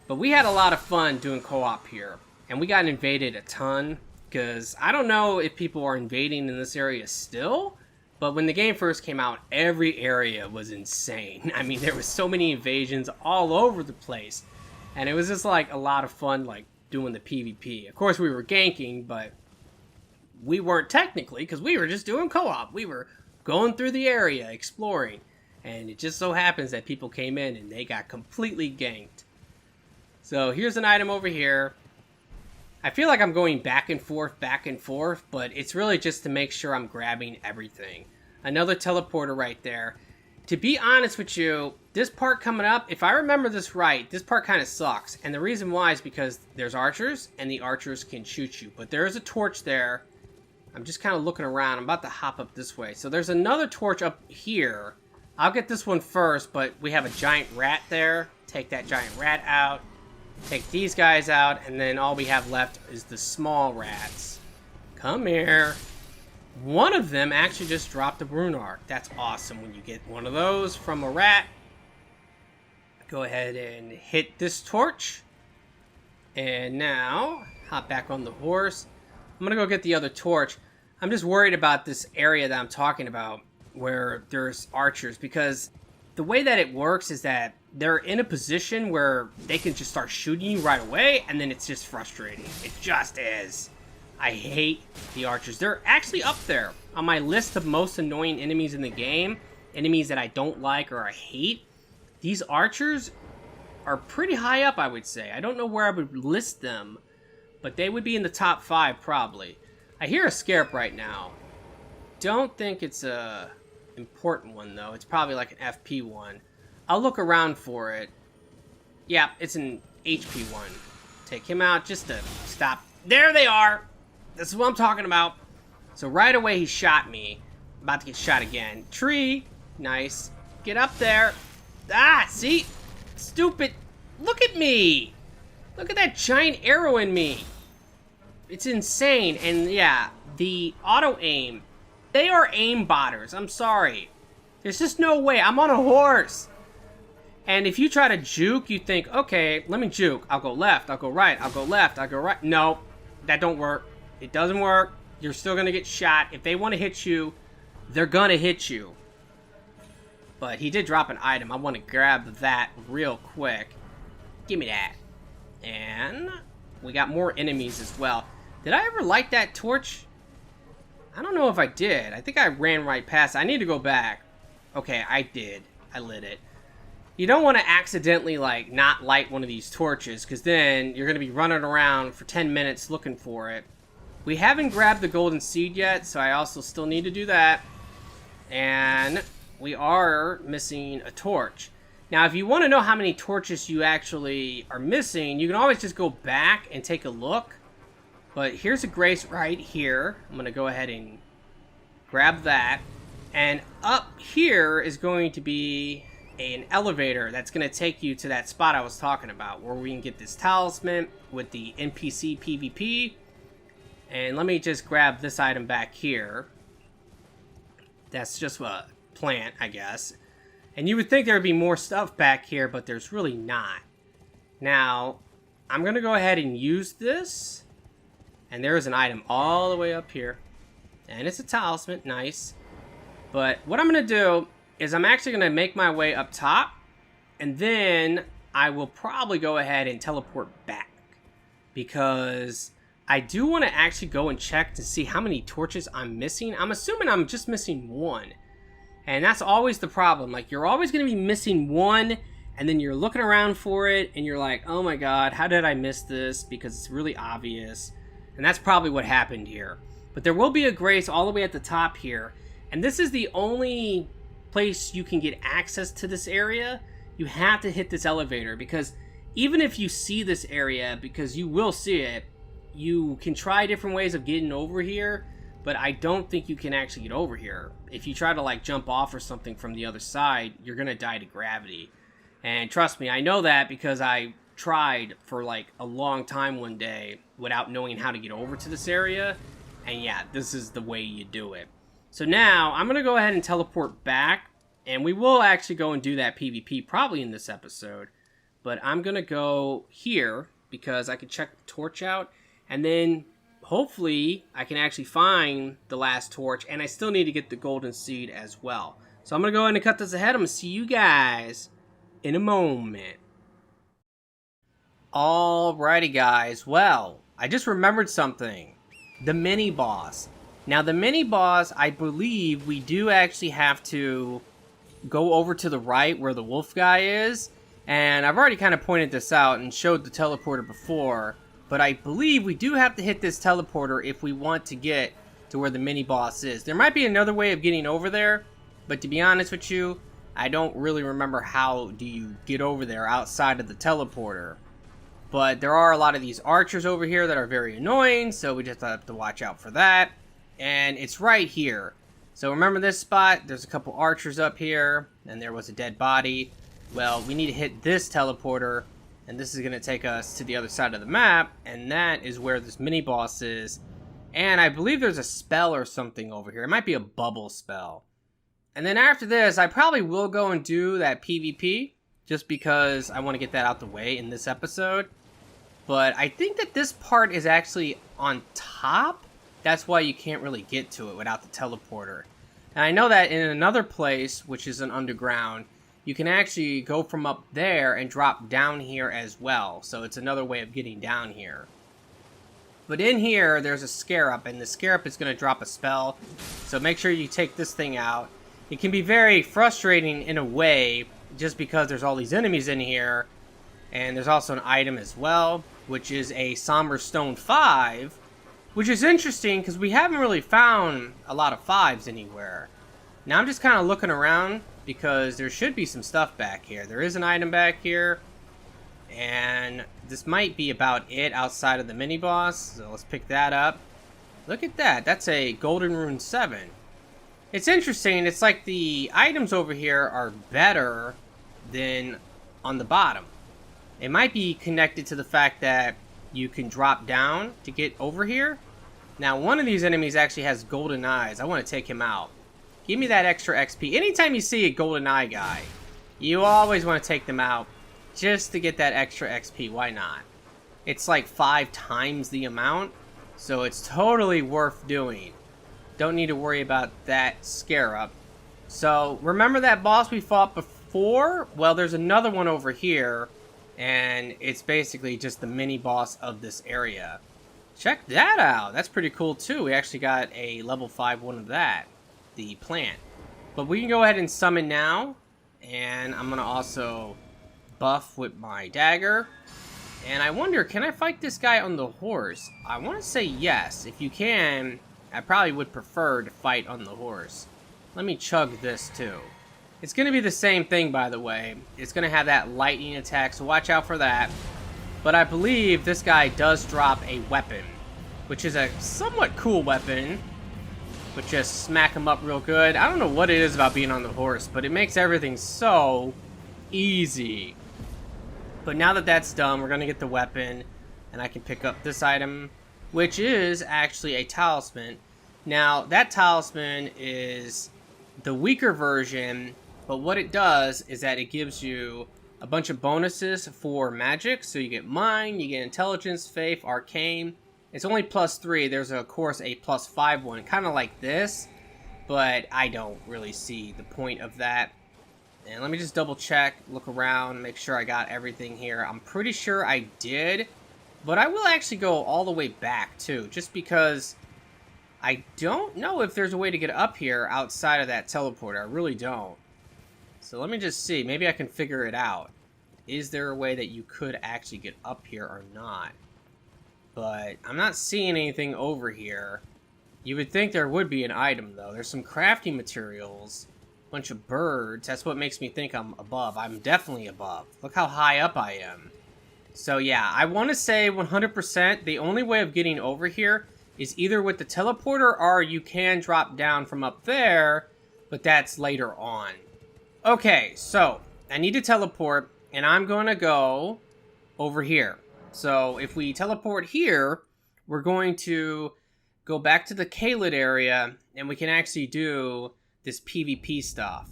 But we had a lot of fun doing co-op here. And we got invaded a ton. Because I don't know if people are invading in this area still. But when the game first came out, every area was insane. I mean, there was so many invasions all over the place. And it was just like a lot of fun like doing the PvP. Of course, we were ganking, but we weren't technically. Because we were just doing co-op. We were going through the area, exploring, and it just so happens that people came in and they got completely ganked. So here's an item over here. I feel like I'm going back and forth, but it's really just to make sure I'm grabbing everything. Another teleporter right there. To be honest with you, this part coming up, if I remember this right, this part kind of sucks. And the reason why is because there's archers, and the archers can shoot you. But there is a torch there. I'm just kind of looking around. I'm about to hop up this way. So there's another torch up here. I'll get this one first, but we have a giant rat there. Take that giant rat out. Take these guys out, and then all we have left is the small rats. Come here. One of them actually just dropped a rune arc. That's awesome when you get one of those from a rat. Go ahead and hit this torch. And now, hop back on the horse. I'm gonna go get the other torch. I'm just worried about this area that I'm talking about where there's archers, because the way that it works is that they're in a position where they can just start shooting you right away, and then it's just frustrating. It just is. I hate the archers. They're actually up there on my list of most annoying enemies in the game. Enemies that I don't like or I hate. These archers are pretty high up, I would say. I don't know where I would list them, but they would be in the top 5 probably. I hear a scarab right now. Don't think it's a important one though. It's probably like an FP one. I'll look around for it. Yeah, it's an HP one. Take him out just to stop. There they are. This is what I'm talking about. So right away he shot me. About to get shot again. Tree. Nice. Get up there. Ah, see? Stupid. Look at me. Look at that giant arrow in me. It's insane. And yeah, the auto aim. They are aim botters. I'm sorry. There's just no way. I'm on a horse. And if you try to juke, you think, okay, let me juke. I'll go left. I'll go right. I'll go left. I'll go right. No, that don't work. It doesn't work. You're still going to get shot. If they want to hit you, they're going to hit you. But he did drop an item. I want to grab that real quick. Give me that. And we got more enemies as well. Did I ever light that torch? I don't know if I did. I think I ran right past it. I need to go back. Okay, I did. I lit it. You don't want to accidentally, like, not light one of these torches, because then you're going to be running around for 10 minutes looking for it. We haven't grabbed the golden seed yet, so I also still need to do that. And we are missing a torch. Now, if you want to know how many torches you actually are missing, you can always just go back and take a look. But here's a grace right here. I'm going to go ahead and grab that. And up here is going to be an elevator that's going to take you to that spot I was talking about, where we can get this talisman with the NPC PvP. And let me just grab this item back here. That's just a plant, I guess. And you would think there would be more stuff back here, but there's really not. Now, I'm going to go ahead and use this. And there is an item all the way up here. And it's a talisman, nice. But what I'm going to do is I'm actually going to make my way up top. And then I will probably go ahead and teleport back. Because I do want to actually go and check to see how many torches I'm missing. I'm assuming I'm just missing one. And that's always the problem. Like, you're always going to be missing one, and then you're looking around for it, and you're like, oh my god, how did I miss this? Because it's really obvious. And that's probably what happened here. But there will be a grace all the way at the top here. And this is the only place you can get access to this area. You have to hit this elevator, because even if you see this area, because you will see it, you can try different ways of getting over here, but I don't think you can actually get over here. If you try to, like, jump off or something from the other side, you're gonna die to gravity. And trust me, I know that because I tried for, like, a long time one day without knowing how to get over to this area. And yeah, this is the way you do it. So now, I'm gonna go ahead and teleport back, and we will actually go and do that PvP probably in this episode. But I'm gonna go here, because I can check the torch out, and then hopefully I can actually find the last torch, and I still need to get the golden seed as well. So I'm going to go ahead and cut this ahead. I'm going to see you guys in a moment. Alrighty guys, well, I just remembered something. The mini boss. Now the mini boss, I believe we do actually have to go over to the right where the wolf guy is. And I've already kind of pointed this out and showed the teleporter before. But I believe we do have to hit this teleporter if we want to get to where the mini-boss is. There might be another way of getting over there, but to be honest with you, I don't really remember how do you get over there outside of the teleporter. But there are a lot of these archers over here that are very annoying, so we just have to watch out for that. And it's right here. So remember this spot? There's a couple archers up here, and there was a dead body. Well, we need to hit this teleporter. And this is going to take us to the other side of the map, and that is where this mini-boss is. And I believe there's a spell or something over here. It might be a bubble spell. And then after this, I probably will go and do that PvP, just because I want to get that out the way in this episode. But I think that this part is actually on top. That's why you can't really get to it without the teleporter. And I know that in another place, which is an underground, you can actually go from up there and drop down here as well. So it's another way of getting down here. But in here, there's a scarab, and the scarab is going to drop a spell. So make sure you take this thing out. It can be very frustrating in a way, just because there's all these enemies in here. And there's also an item as well, which is a Somber Stone 5. Which is interesting, because we haven't really found a lot of 5s anywhere. Now I'm just kind of looking around, because there should be some stuff back here. There is an item back here. And this might be about it outside of the mini-boss. So let's pick that up. Look at that. That's a Golden Rune 7. It's interesting. It's like the items over here are better than on the bottom. It might be connected to the fact that you can drop down to get over here. Now, one of these enemies actually has golden eyes. I want to take him out. Give me that extra XP. Anytime you see a golden eye guy, you always want to take them out. Just to get that extra XP, why not? It's like 5 times the amount, so it's totally worth doing. Don't need to worry about that scarab. So, remember that boss we fought before? Well, there's another one over here, and it's basically just the mini-boss of this area. Check that out! That's pretty cool too. We actually got a level 5 one of that, the plant. But we can go ahead and summon now, and I'm going to also buff with my dagger. And I wonder, can I fight this guy on the horse? I want to say yes. If you can, I probably would prefer to fight on the horse. Let me chug this too. It's going to be the same thing, by the way. It's going to have that lightning attack, so watch out for that. But I believe this guy does drop a weapon, which is a somewhat cool weapon. But just smack him up real good. I don't know what it is about being on the horse, but it makes everything so easy. But now that that's done, we're going to get the weapon, and I can pick up this item, which is actually a talisman. Now, that talisman is the weaker version, but what it does is that it gives you a bunch of bonuses for magic. So you get mind, you get intelligence, faith, arcane. It's only +3. There's, of course, a +5 one, kind of like this, but I don't really see the point of that. And let me just double check, look around, make sure I got everything here. I'm pretty sure I did, but I will actually go all the way back too, just because I don't know if there's a way to get up here outside of that teleporter. I really don't. So let me just see, maybe I can figure it out. Is there a way that you could actually get up here or not? But I'm not seeing anything over here. You would think there would be an item though. There's some crafting materials. Bunch of birds. That's what makes me think I'm above. I'm definitely above. Look how high up I am. So yeah, I want to say 100% the only way of getting over here is either with the teleporter or you can drop down from up there, but that's later on. Okay, so I need to teleport, and I'm going to go over here. So if we teleport here, we're going to go back to the Kaled area, and we can actually do this PvP stuff.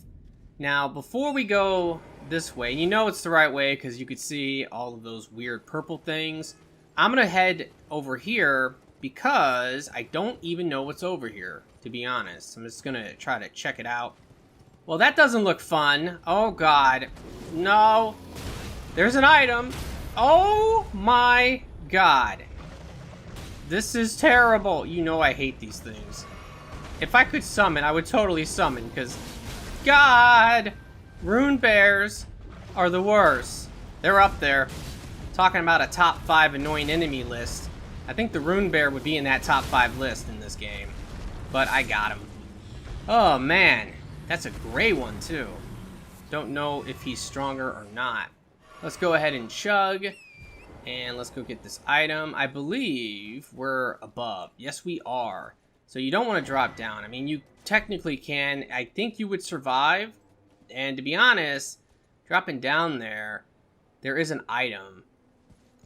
Now, before we go this way, you know it's the right way because you could see all of those weird purple things. I'm going to head over here because I don't even know what's over here, to be honest. I'm just going to try to check it out. Well, that doesn't look fun. Oh, God. No. There's an item. Oh, my God. This is terrible. You know I hate these things. If I could summon, I would totally summon, because, God, rune bears are the worst. They're up there. Talking about a top 5 annoying enemy list. I think the rune bear would be in that top 5 list in this game. But I got him. Oh, man. That's a gray one, too. Don't know if he's stronger or not. Let's go ahead and chug. And let's go get this item. I believe we're above. Yes, we are. So you don't want to drop down. I mean, you technically can. I think you would survive. And to be honest, dropping down there, there is an item.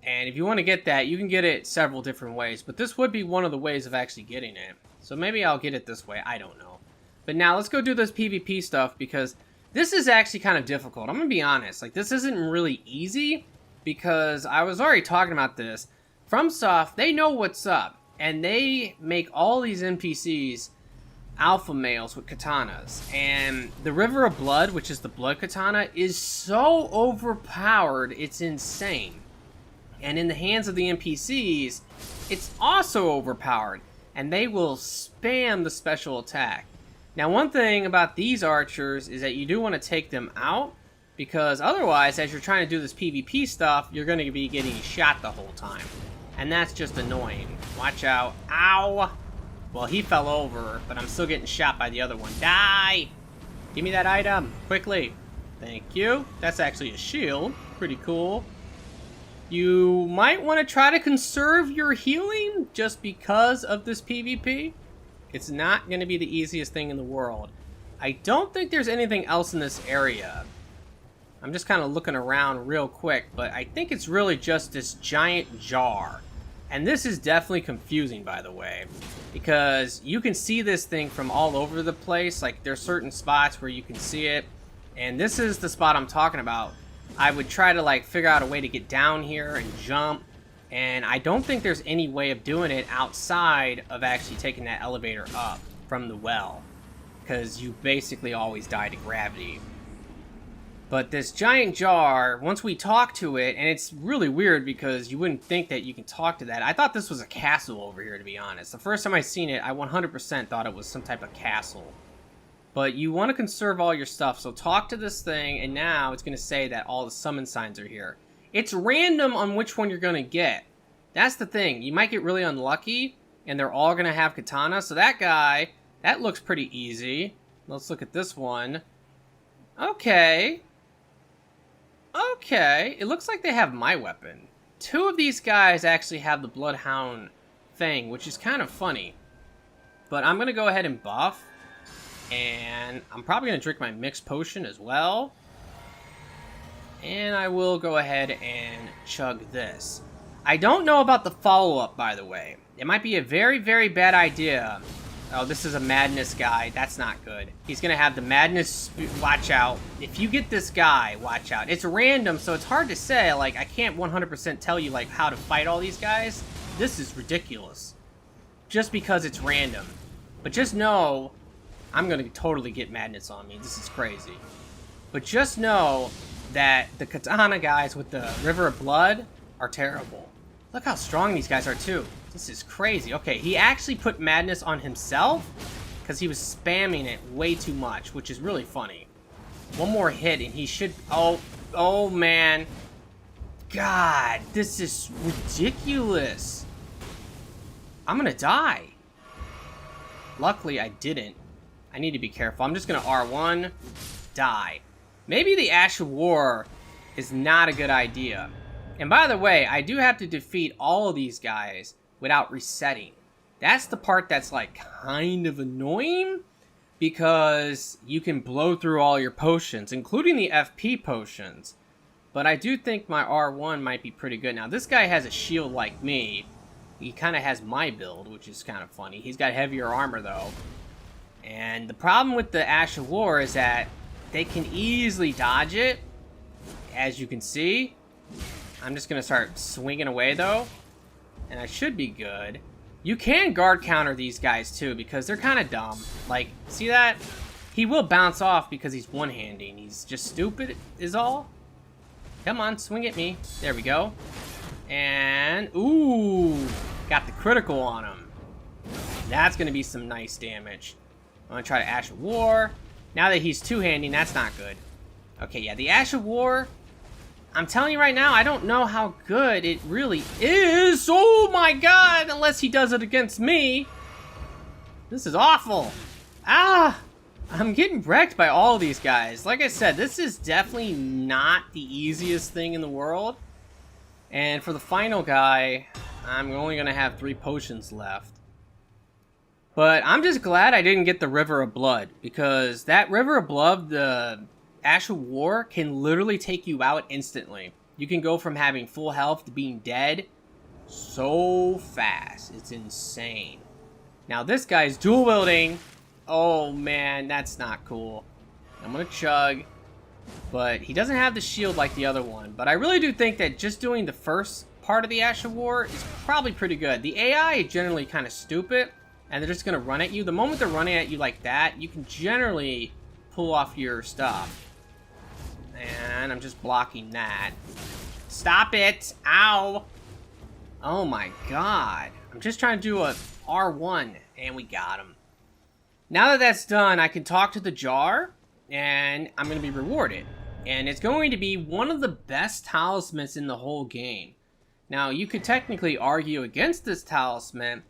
And if you want to get that, you can get it several different ways. But this would be one of the ways of actually getting it. So maybe I'll get it this way. I don't know. But now let's go do this PvP stuff because this is actually kind of difficult. I'm going to be honest. Like, this isn't really easy because I was already talking about this. FromSoft, they know what's up. And they make all these NPCs alpha males with katanas. And the River of Blood, which is the blood katana, is so overpowered, it's insane. And in the hands of the NPCs, it's also overpowered. And they will spam the special attack. Now, one thing about these archers is that you do want to take them out. Because otherwise, as you're trying to do this PvP stuff, you're going to be getting shot the whole time. And that's just annoying. Watch out. Ow! Well, he fell over, but I'm still getting shot by the other one. Die! Give me that item, quickly. Thank you. That's actually a shield. Pretty cool. You might want to try to conserve your healing just because of this PvP. It's not going to be the easiest thing in the world. I don't think there's anything else in this area. I'm just kind of looking around real quick, but I think it's really just this giant jar. And this is definitely confusing, by the way, because you can see this thing from all over the place. Like, there's certain spots where you can see it, and this is the spot I'm talking about. I would try to, like, figure out a way to get down here and jump, and I don't think there's any way of doing it outside of actually taking that elevator up from the well, because you basically always die to gravity. But this giant jar, once we talk to it, and it's really weird because you wouldn't think that you can talk to that. I thought this was a castle over here, to be honest. The first time I seen it, I 100% thought it was some type of castle. But you want to conserve all your stuff, so talk to this thing, and now it's going to say that all the summon signs are here. It's random on which one you're going to get. That's the thing. You might get really unlucky, and they're all going to have katana. So that guy, that looks pretty easy. Let's look at this one. Okay. Okay, it looks like they have my weapon. Two of these guys actually have the Bloodhound thing, which is kind of funny. But I'm going to go ahead and buff. And I'm probably going to drink my mixed potion as well. And I will go ahead and chug this. I don't know about the follow-up, by the way. It might be a very, very bad idea. Oh, this is a madness guy. That's not good. He's going to have the madness. Watch out. If you get this guy, watch out. It's random, so it's hard to say. Like, I can't 100% tell you, like, how to fight all these guys. This is ridiculous. Just because it's random. But just know, I'm going to totally get madness on me. This is crazy. But just know that the katana guys with the River of Blood are terrible. Look how strong these guys are, too. This is crazy. Okay, he actually put madness on himself because he was spamming it way too much, which is really funny. One more hit and he should... Oh, man. God, this is ridiculous. I'm gonna die. Luckily, I didn't. I need to be careful. I'm just gonna R1, die. Maybe the Ash of War is not a good idea. And by the way, I do have to defeat all of these guys without resetting. That's the part that's like kind of annoying because you can blow through all your potions, including the FP potions. But I do think my R1 might be pretty good. Now, this guy has a shield like me. He kind of has my build, which is kind of funny. He's got heavier armor, though. And the problem with the Ash of War is that they can easily dodge it, as you can see. I'm just going to start swinging away, though. And I should be good. You can guard counter these guys, too, because they're kind of dumb. Like, see that? He will bounce off because he's one-handing. He's just stupid, is all. Come on, swing at me. There we go. And, ooh, got the critical on him. That's going to be some nice damage. I'm going to try to Ash of War. Now that he's two-handing, that's not good. Okay, yeah, the Ash of War... I'm telling you right now, I don't know how good it really is. Oh my god, unless he does it against me. This is awful. Ah, I'm getting wrecked by all of these guys. Like I said, this is definitely not the easiest thing in the world. And for the final guy, I'm only going to have 3 potions left. But I'm just glad I didn't get the River of Blood, because that River of Blood, the Ash of War, can literally take you out instantly. You can go from having full health to being dead so fast. It's insane. Now this guy's dual wielding. Oh man, that's not cool. I'm gonna chug. But he doesn't have the shield like the other one. But I really do think that just doing the first part of the Ash of War is probably pretty good. The AI is generally kind of stupid, and they're just going to run at you. The moment they're running at you like that, you can generally pull off your stuff. And I'm just blocking that. Stop it! Ow! Oh my god. I'm just trying to do a R1, and we got him. Now that that's done, I can talk to the jar, and I'm going to be rewarded. And it's going to be one of the best talismans in the whole game. Now, you could technically argue against this talisman,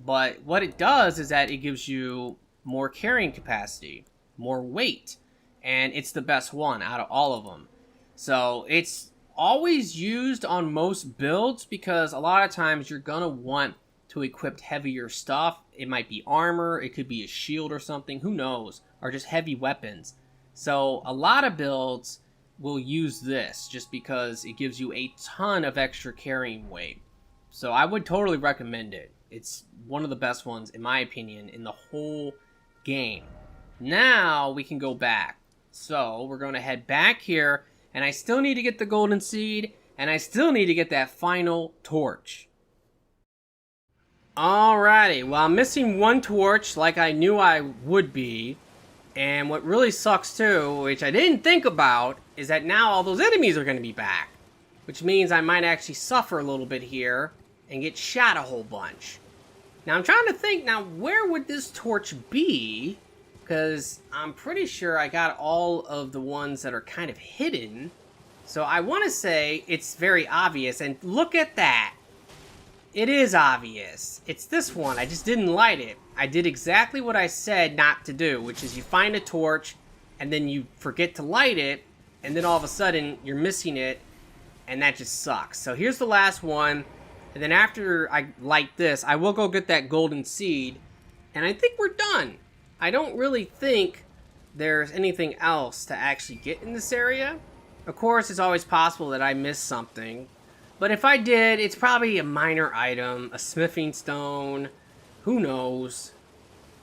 but what it does is that it gives you more carrying capacity, more weight, and it's the best one out of all of them. So, it's always used on most builds because a lot of times you're going to want to equip heavier stuff. It might be armor, it could be a shield or something, who knows, or just heavy weapons. So a lot of builds will use this just because it gives you a ton of extra carrying weight. So I would totally recommend it. It's one of the best ones, in my opinion, in the whole game. Now we can go back. So we're going to head back here, and I still need to get the golden seed, and I still need to get that final torch. Alrighty, well, I'm missing one torch like I knew I would be. And what really sucks too, which I didn't think about, is that now all those enemies are going to be back. Which means I might actually suffer a little bit here and get shot a whole bunch. Now I'm trying to think, now where would this torch be? Because I'm pretty sure I got all of the ones that are kind of hidden. So I want to say it's very obvious, and look at that. It is obvious. It's this one. I just didn't light it. I did exactly what I said not to do, which is you find a torch, and then you forget to light it, and then all of a sudden, you're missing it, and that just sucks. So here's the last one, and then after I light this, I will go get that golden seed, and I think we're done. I don't really think there's anything else to actually get in this area. Of course, it's always possible that I missed something. But if I did, it's probably a minor item, a smithing stone, who knows.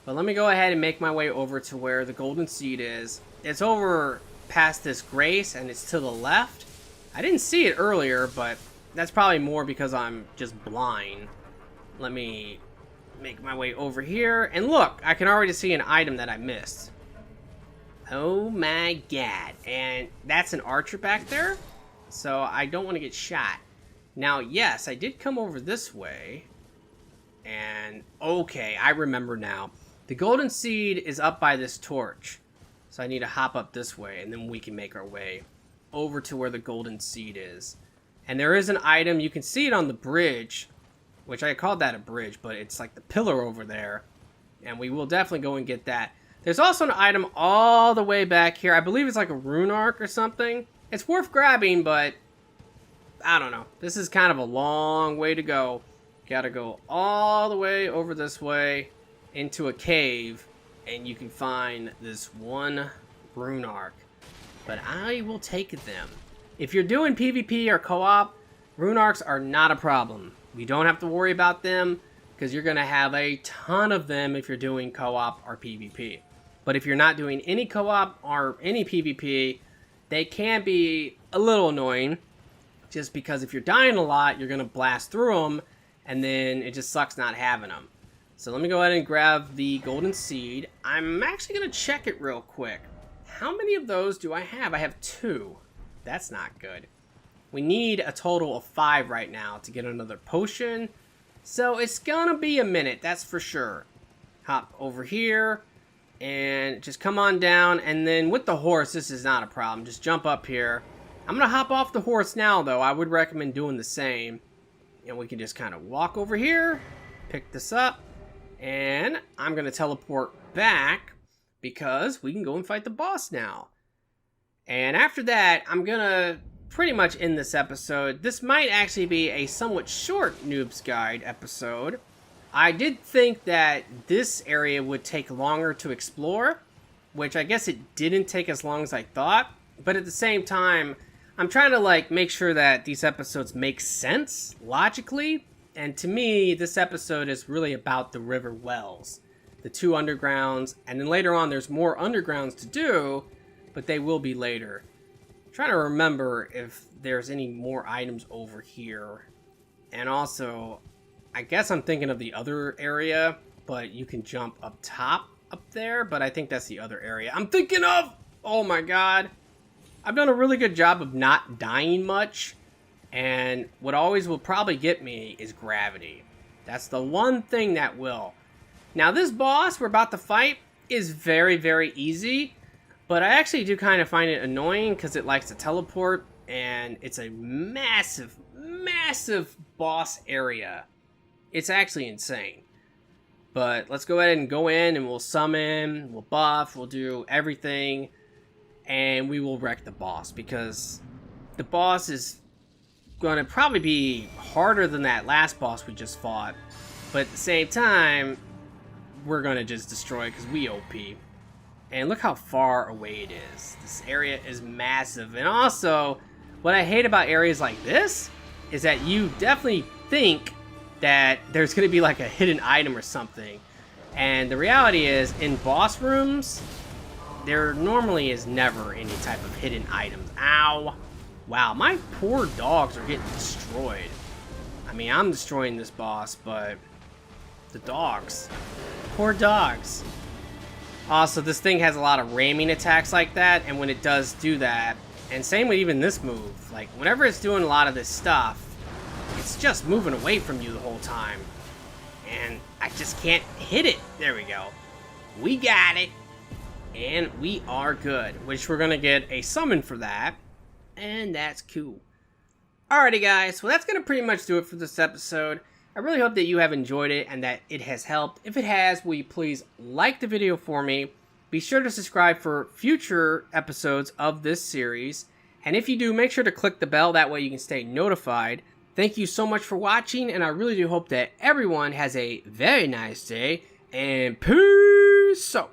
But let me go ahead and make my way over to where the golden seed is. It's over past this grace, and it's to the left. I didn't see it earlier, but that's probably more because I'm just blind. Let me make my way over here, and look, I can already see an item that I missed. Oh my god, and that's an archer back there, so I don't want to get shot. Now, yes, I did come over this way, and okay, I remember now. The golden seed is up by this torch, so I need to hop up this way, and then we can make our way over to where the golden seed is. And there is an item, you can see it on the bridge, which I called that a bridge, but it's like the pillar over there, and we will definitely go and get that. There's also an item all the way back here. I believe it's like a rune arc or something. It's worth grabbing, but I don't know. This is kind of a long way to go. Gotta go all the way over this way into a cave, and you can find this one rune arc. But I will take them. If you're doing PvP or co-op, rune arcs are not a problem. You don't have to worry about them because you're going to have a ton of them if you're doing co-op or PvP. But if you're not doing any co-op or any PvP, they can be a little annoying. Just because if you're dying a lot, you're going to blast through them, and then it just sucks not having them. So let me go ahead and grab the golden seed. I'm actually going to check it real quick. How many of those do I have? I have 2. That's not good. We need a total of 5 right now to get another potion. So it's going to be a minute, that's for sure. Hop over here, and just come on down, and then with the horse, this is not a problem. Just jump up here. I'm going to hop off the horse now, though. I would recommend doing the same. And we can just kind of walk over here, pick this up, and I'm going to teleport back because we can go and fight the boss now. And after that, I'm going to pretty much end this episode. This might actually be a somewhat short Noob's Guide episode. I did think that this area would take longer to explore, which I guess it didn't take as long as I thought. But at the same time, I'm trying to like make sure that these episodes make sense logically, and to me, this episode is really about the river wells, the 2 undergrounds, and then later on there's more undergrounds to do, but they will be later. I'm trying to remember if there's any more items over here, and also, I guess I'm thinking of the other area, but you can jump up top up there, but I think that's the other area I'm thinking of. Oh my god. I've done a really good job of not dying much, and what always will probably get me is gravity. That's the one thing that will. Now this boss we're about to fight is very, very easy, but I actually do kind of find it annoying because it likes to teleport, and it's a massive, massive boss area. It's actually insane. But let's go ahead and go in and we'll summon, we'll buff, we'll do everything, and we will wreck the boss because the boss is going to probably be harder than that last boss we just fought, but at the same time we're going to just destroy it because we OP. And look how far away it is. This area is massive. And also what I hate about areas like this is that you definitely think that there's going to be like a hidden item or something, and the reality is in boss rooms there normally is never any type of hidden items. Ow. Wow, my poor dogs are getting destroyed. I mean, I'm destroying this boss, but the dogs. Poor dogs. Also, this thing has a lot of ramming attacks like that, and when it does do that, and same with even this move, like whenever it's doing a lot of this stuff, it's just moving away from you the whole time. And I just can't hit it. There we go. We got it. And we are good, which we're going to get a summon for that, and that's cool. Alrighty guys, well that's going to pretty much do it for this episode. I really hope that you have enjoyed it and that it has helped. If it has, will you please like the video for me? Be sure to subscribe for future episodes of this series. And if you do, make sure to click the bell, that way you can stay notified. Thank you so much for watching, and I really do hope that everyone has a very nice day, and peace out.